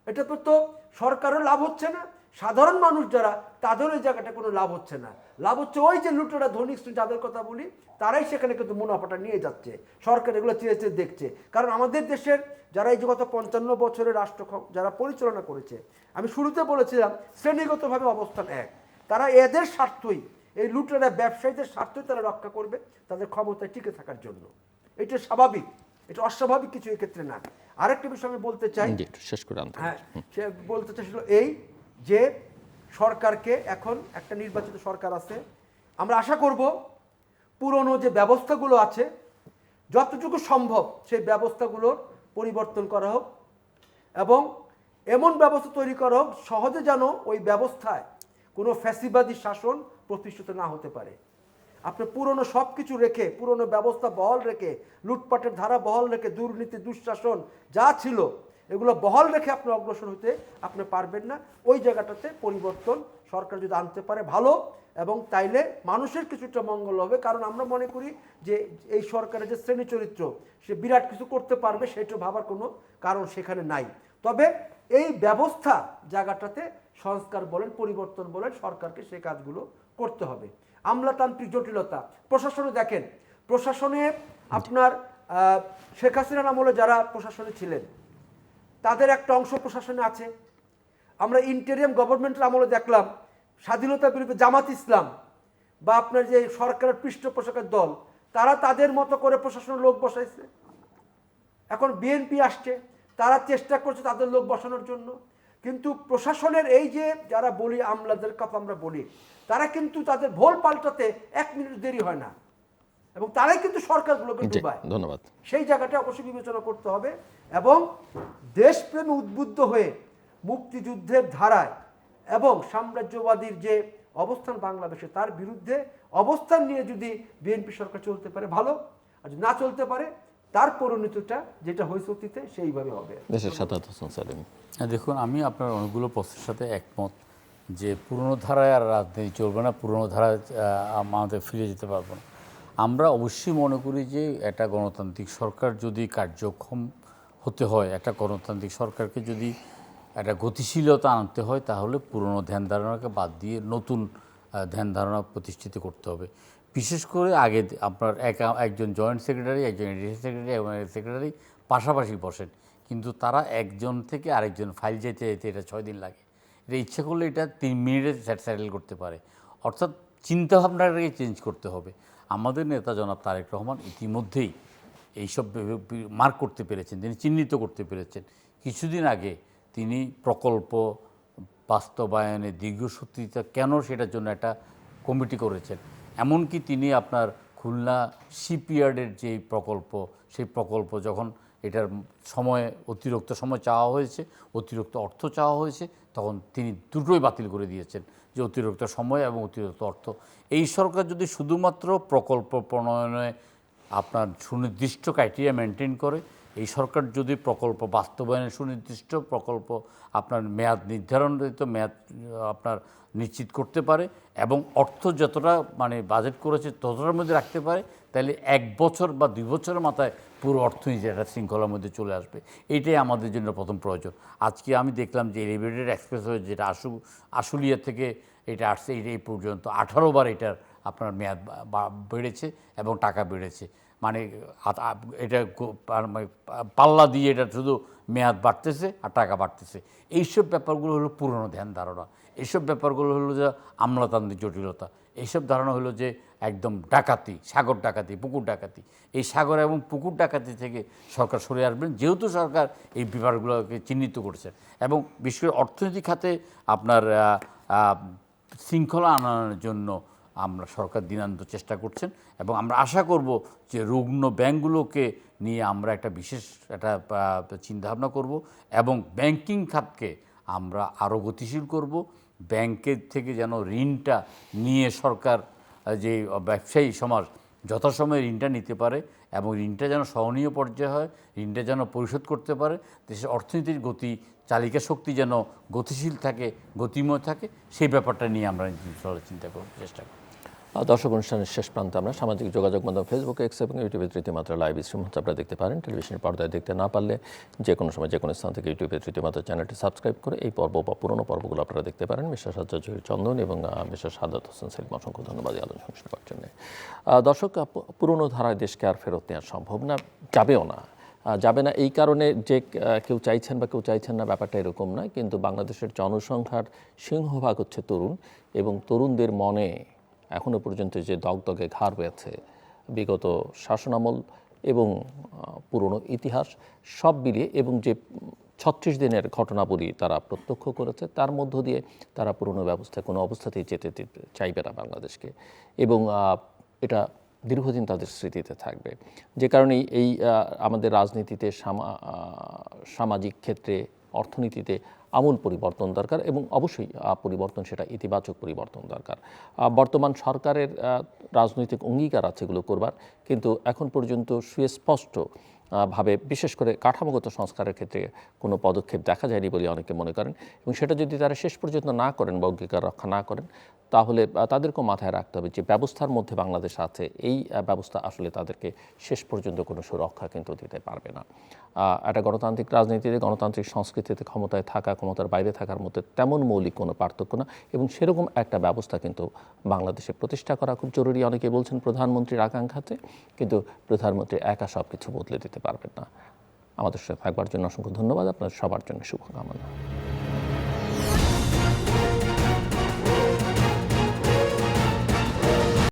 এটা তো সরকারও লাভ হচ্ছে না, সাধারণ মানুষ যারা তাদের ওই জায়গাটা কোনো লাভ হচ্ছে না। লাভ হচ্ছে ওই যে লুটেরা ধনী শ্রেণী যাদের কথা বলি, তারাই সেখানে কিন্তু মুনাফাটা নিয়ে যাচ্ছে। সরকার এগুলো চেয়ে চেয়ে দেখছে। কারণ আমাদের দেশের যারা এই যে গত 55 বছরের রাষ্ট্র যারা পরিচালনা করেছে, আমি শুরুতে বলেছিলাম শ্রেণীগতভাবে অবস্থান এক, তারা এদের স্বার্থই, এই লুটেরা ব্যবসায়ীদের স্বার্থই তারা রক্ষা করবে তাদের ক্ষমতায় টিকে থাকার জন্য। এটা স্বাভাবিক, এটা অস্বাভাবিক কিছু এক্ষেত্রে না। আরেকটা বিষয় আমি বলতে চাই, শেষ করে আনতে। হ্যাঁ, সে বলতে চাইছিল এই যে সরকারকে, এখন একটা নির্বাচিত সরকার আছে, আমরা আশা করব পুরনো যে ব্যবস্থাগুলো আছে যতটুকু সম্ভব সেই ব্যবস্থাগুলোর পরিবর্তন করা হোক, এবং এমন ব্যবস্থা তৈরি করা হোক সহজে যেন ওই ব্যবস্থায় কোনো ফ্যাসিবাদী শাসন প্রতিষ্ঠিত না হতে পারে। আপনি পুরনো সব কিছু রেখে, পুরনো ব্যবস্থা বহাল রেখে, লুটপাটের ধারা বহাল রেখে, দুর্নীতি দুঃশাসন যা ছিল এগুলো বহাল রেখে আপনি অগ্রসর হতে আপনি পারবেন না। ওই জায়গাটাতে পরিবর্তন সরকার যদি আনতে পারে ভালো, এবং তাইলে মানুষের কিছুটা মঙ্গল হবে। কারণ আমরা মনে করি যে এই সরকারের যে শ্রেণী চরিত্র, সে বিরাট কিছু করতে পারবে সেটা ভাবার কোনো কারণ সেখানে নাই। তবে এই ব্যবস্থা জায়গাটাতে সংস্কার বলেন, পরিবর্তন বলেন, সরকারকে সেই কাজগুলো করতে হবে। আমলাতান্ত্রিক জটিলতা প্রশাসনে দেখেন, প্রশাসনে আপনার শেখ হাসিনার আমলে যারা প্রশাসনে ছিলেন তাদের একটা অংশ প্রশাসনে আছে। আমরা ইন্টেরিয়াম গভর্নমেন্টের আমলে দেখলাম স্বাধীনতা বিরোধী জামাত ইসলাম বা আপনার যে সরকারের পৃষ্ঠপোষকের দল, তারা তাদের মতো করে প্রশাসনের লোক বসাইছে। এখন বিএনপি আসছে, তারা চেষ্টা করছে তাদের লোক বসানোর জন্য। কিন্তু প্রশাসনের এই যে যারা বলি আমলাদের কথা আমরা বলি, তারা কিন্তু তাদের ভোল পাল্টাতে 1 মিনিট দেরি হয় না, এবং তারাই কিন্তু সরকারগুলোকে ডুবায়। ধন্যবাদ। সেই জায়গাটা অবশ্যই বিবেচনা করতে হবে, এবং দেশপ্রেমে উদ্বুদ্ধ হয়ে মুক্তিযুদ্ধের ধারায় এবং সাম্রাজ্যবাদীর যে অবস্থান বাংলাদেশে, তার বিরুদ্ধে অবস্থান নিয়ে যদি বিএনপি সরকার চলতে পারে ভালো, আর যদি না চলতে পারে তার পরিণতিটা যেটা হয়েছে অতীতে সেইভাবে হবে। দেশের সাদাত হোসেন সেলিম। দেখুন, আমি আপনার অনেকগুলো প্রশ্নের সাথে একমত যে পুরনো ধারায় আর রাজনীতি চলবে না, পুরনো ধারায় আমাদের ফিরে যেতে পারবো না। আমরা অবশ্যই মনে করি যে একটা গণতান্ত্রিক সরকার যদি কার্যক্ষম হতে হয়, একটা গণতান্ত্রিক সরকারকে যদি একটা গতিশীলতা আনতে হয়, তাহলে পুরনো ধ্যান ধারণাকে বাদ দিয়ে নতুন ধ্যান ধারণা প্রতিষ্ঠিত করতে হবে। বিশেষ করে আগে আপনার একজন জয়েন্ট সেক্রেটারি, একজন এডিশনাল সেক্রেটারি এবং সেক্রেটারি পাশাপাশি বসেন, কিন্তু তারা একজন থেকে আরেকজন ফাইল যেতে যেতে এটা 6 দিন লাগে। এটা ইচ্ছা করলে এটা 3 মিনিটে সেটেল করতে পারে। অর্থাৎ চিন্তাভাবনাটাকে চেঞ্জ করতে হবে। আমাদের নেতা জনাব তারেক রহমান ইতিমধ্যেই এইসব মার্ক করতে পেরেছেন, তিনি চিহ্নিত করতে পেরেছেন। কিছুদিন আগে তিনি প্রকল্প বাস্তবায়নে দীর্ঘসূত্রিতা কেন সেটার জন্য একটা কমিটি করেছেন। এমনকি তিনি আপনার খুলনা শিপইয়ার্ডের যে প্রকল্প, সেই প্রকল্প যখন এটার সময় অতিরিক্ত সময় চাওয়া হয়েছে, অতিরিক্ত অর্থ চাওয়া হয়েছে, তখন তিনি দুটোই বাতিল করে দিয়েছেন, যে অতিরিক্ত সময় এবং অতিরিক্ত অর্থ। এই সরকার যদি শুধুমাত্র প্রকল্প প্রণয়নে আপনার সুনির্দিষ্ট ক্রাইটেরিয়া মেনটেন করে, এই সরকার যদি প্রকল্প বাস্তবায়নের সুনির্দিষ্ট প্রকল্প আপনার মেয়াদ নির্ধারণিত মেয়াদ আপনার নিশ্চিত করতে পারে এবং অর্থ যতটা মানে বাজেট করেছে ততটার মধ্যে রাখতে পারে, তাহলে 1 বছর বা 2 বছরের মাথায় পুরো অর্থনীতি একটা শৃঙ্খলার মধ্যে চলে আসবে। এইটাই আমাদের জন্য প্রথম প্রয়োজন। আজকে আমি দেখলাম যে এলিভেটেড এক্সপ্রেসওয়ে যেটা আশুলিয়া থেকে এটা আসছে, এই পর্যন্ত 18 বার এটার আপনার মেয়াদ বেড়েছে এবং টাকা বেড়েছে। মানে এটা পাল্লা দিয়ে এটা শুধু মেয়াদ বাড়তেছে আর টাকা বাড়তেছে। এইসব ব্যাপারগুলো হলো পুরনো ধ্যান ধারণা। এইসব ব্যাপারগুলো হলো যে আমলাতান্ত্রিক জটিলতা। এইসব ধারণা হলো যে একদম ডাকাতি, সাগর ডাকাতি, পুকুর ডাকাতি। এই সাগর এবং পুকুর ডাকাতি থেকে সরকার সরে আসবেন, যেহেতু সরকার এই ব্যাপারগুলোকে চিহ্নিত করেছে এবং বিশেষ করে অর্থনীতি খাতে আপনার শৃঙ্খলা আনানোর জন্য আমরা সরকার দিনান্ত চেষ্টা করছেন এবং আমরা আশা করব যে রুগ্ন ব্যাংকগুলোকে নিয়ে আমরা একটা বিশেষ একটা চিন্তাভাবনা করব এবং ব্যাংকিং খাতকে আমরা আরও গতিশীল করব। ব্যাংকের থেকে যেন ঋণটা নিয়ে সরকার, যে ব্যবসায়ী সমাজ যথাসময়ে ঋণটা নিতে পারে এবং ঋণটা যেন সহনীয় পর্যায়ে হয়, ঋণটা যেন পরিশোধ করতে পারে, দেশের অর্থনীতির গতি চালিকা শক্তি যেন গতিশীল থাকে, গতিময় থাকে, সেই ব্যাপারটা নিয়ে আমরা চিন্তা করব, চেষ্টা করব। দর্শক, অনুষ্ঠানের শেষ প্রান্তে আমরা সামাজিক যোগাযোগ মাধ্যম ফেসবুকে, এক্স এবং ইউটিউবে তৃতীয় মাত্রা লাইভ স্ট্রিম হচ্ছে আপনারা দেখতে পারেন। টেলিভিশনের পর্দায় দেখতে না পারলে যে কোনো সময় যে কোনো স্থান থেকে ইউটিউবে তৃতীয় মাত্রা চ্যানেলটি সাবস্ক্রাইব করে এই পর্ব বা পুরনো পর্বগুলো আপনারা দেখতে পারেন। মিস্টার সাজ্জাদ জহির চন্দন এবং মিস্টার সাদাত হোসেন সেলিম, অসংখ্য ধন্যবাদ এই আলোচনা শোনার জন্য। দর্শক, পুরনো ধারায় দেশকে আর ফেরত নেওয়া সম্ভব না, যাবেও না। যাবে না এই কারণে যে কেউ চাইছেন বা কেউ চাইছেন না, ব্যাপারটা এরকম নয়। কিন্তু বাংলাদেশের জনসংখ্যার সিংহভাগ হচ্ছে তরুণ এবং তরুণদের মনে এখনও পর্যন্ত যে দগদগে ঘা রয়েছে বিগত শাসনামল এবং পুরনো ইতিহাস সব মিলিয়ে, এবং যে 36 দিনের ঘটনাবলী তারা প্রত্যক্ষ করেছে, তার মধ্য দিয়ে তারা পুরনো ব্যবস্থায় কোনো অবস্থাতেই যেতে চাইবে না বাংলাদেশকে, এবং এটা দীর্ঘদিন তাদের স্মৃতিতে থাকবে। যে কারণেই এই আমাদের রাজনীতিতে, সামাজিক ক্ষেত্রে, অর্থনীতিতে আমূল পরিবর্তন দরকার এবং অবশ্যই পরিবর্তন সেটা ইতিবাচক পরিবর্তন দরকার। বর্তমান সরকারের রাজনৈতিক অঙ্গীকার আছে এগুলো করবার, কিন্তু এখন পর্যন্ত সুস্পষ্ট ভাবে বিশেষ করে কাঠামোগত সংস্কারের ক্ষেত্রে কোনো পদক্ষেপ দেখা যায়নি বলে অনেকে মনে করেন, এবং সেটা যদি তারা শেষ পর্যন্ত না করেন বা অঙ্গীকার রক্ষা না করেন, তাহলে তাদেরকেও মাথায় রাখতে হবে যে ব্যবস্থার মধ্যে বাংলাদেশ আছে, এই ব্যবস্থা আসলে তাদেরকে শেষ পর্যন্ত কোনো সুরক্ষা কিন্তু দিতে পারবে না। একটা গণতান্ত্রিক রাজনীতিতে, গণতান্ত্রিক সংস্কৃতিতে ক্ষমতায় থাকা, ক্ষমতার বাইরে থাকার মধ্যে তেমন মৌলিক কোনো পার্থক্য না, এবং সেরকম একটা ব্যবস্থা কিন্তু বাংলাদেশে প্রতিষ্ঠা করা খুব জরুরি। অনেকে বলছেন প্রধানমন্ত্রীর আকাঙ্ক্ষাতে, কিন্তু প্রধানমন্ত্রী একা সব কিছু বদলে দিতে পারবেন না। আমাদের সাথে থাকবার জন্য অসংখ্য ধন্যবাদ। আপনাদের সবার জন্য শুভকামনা।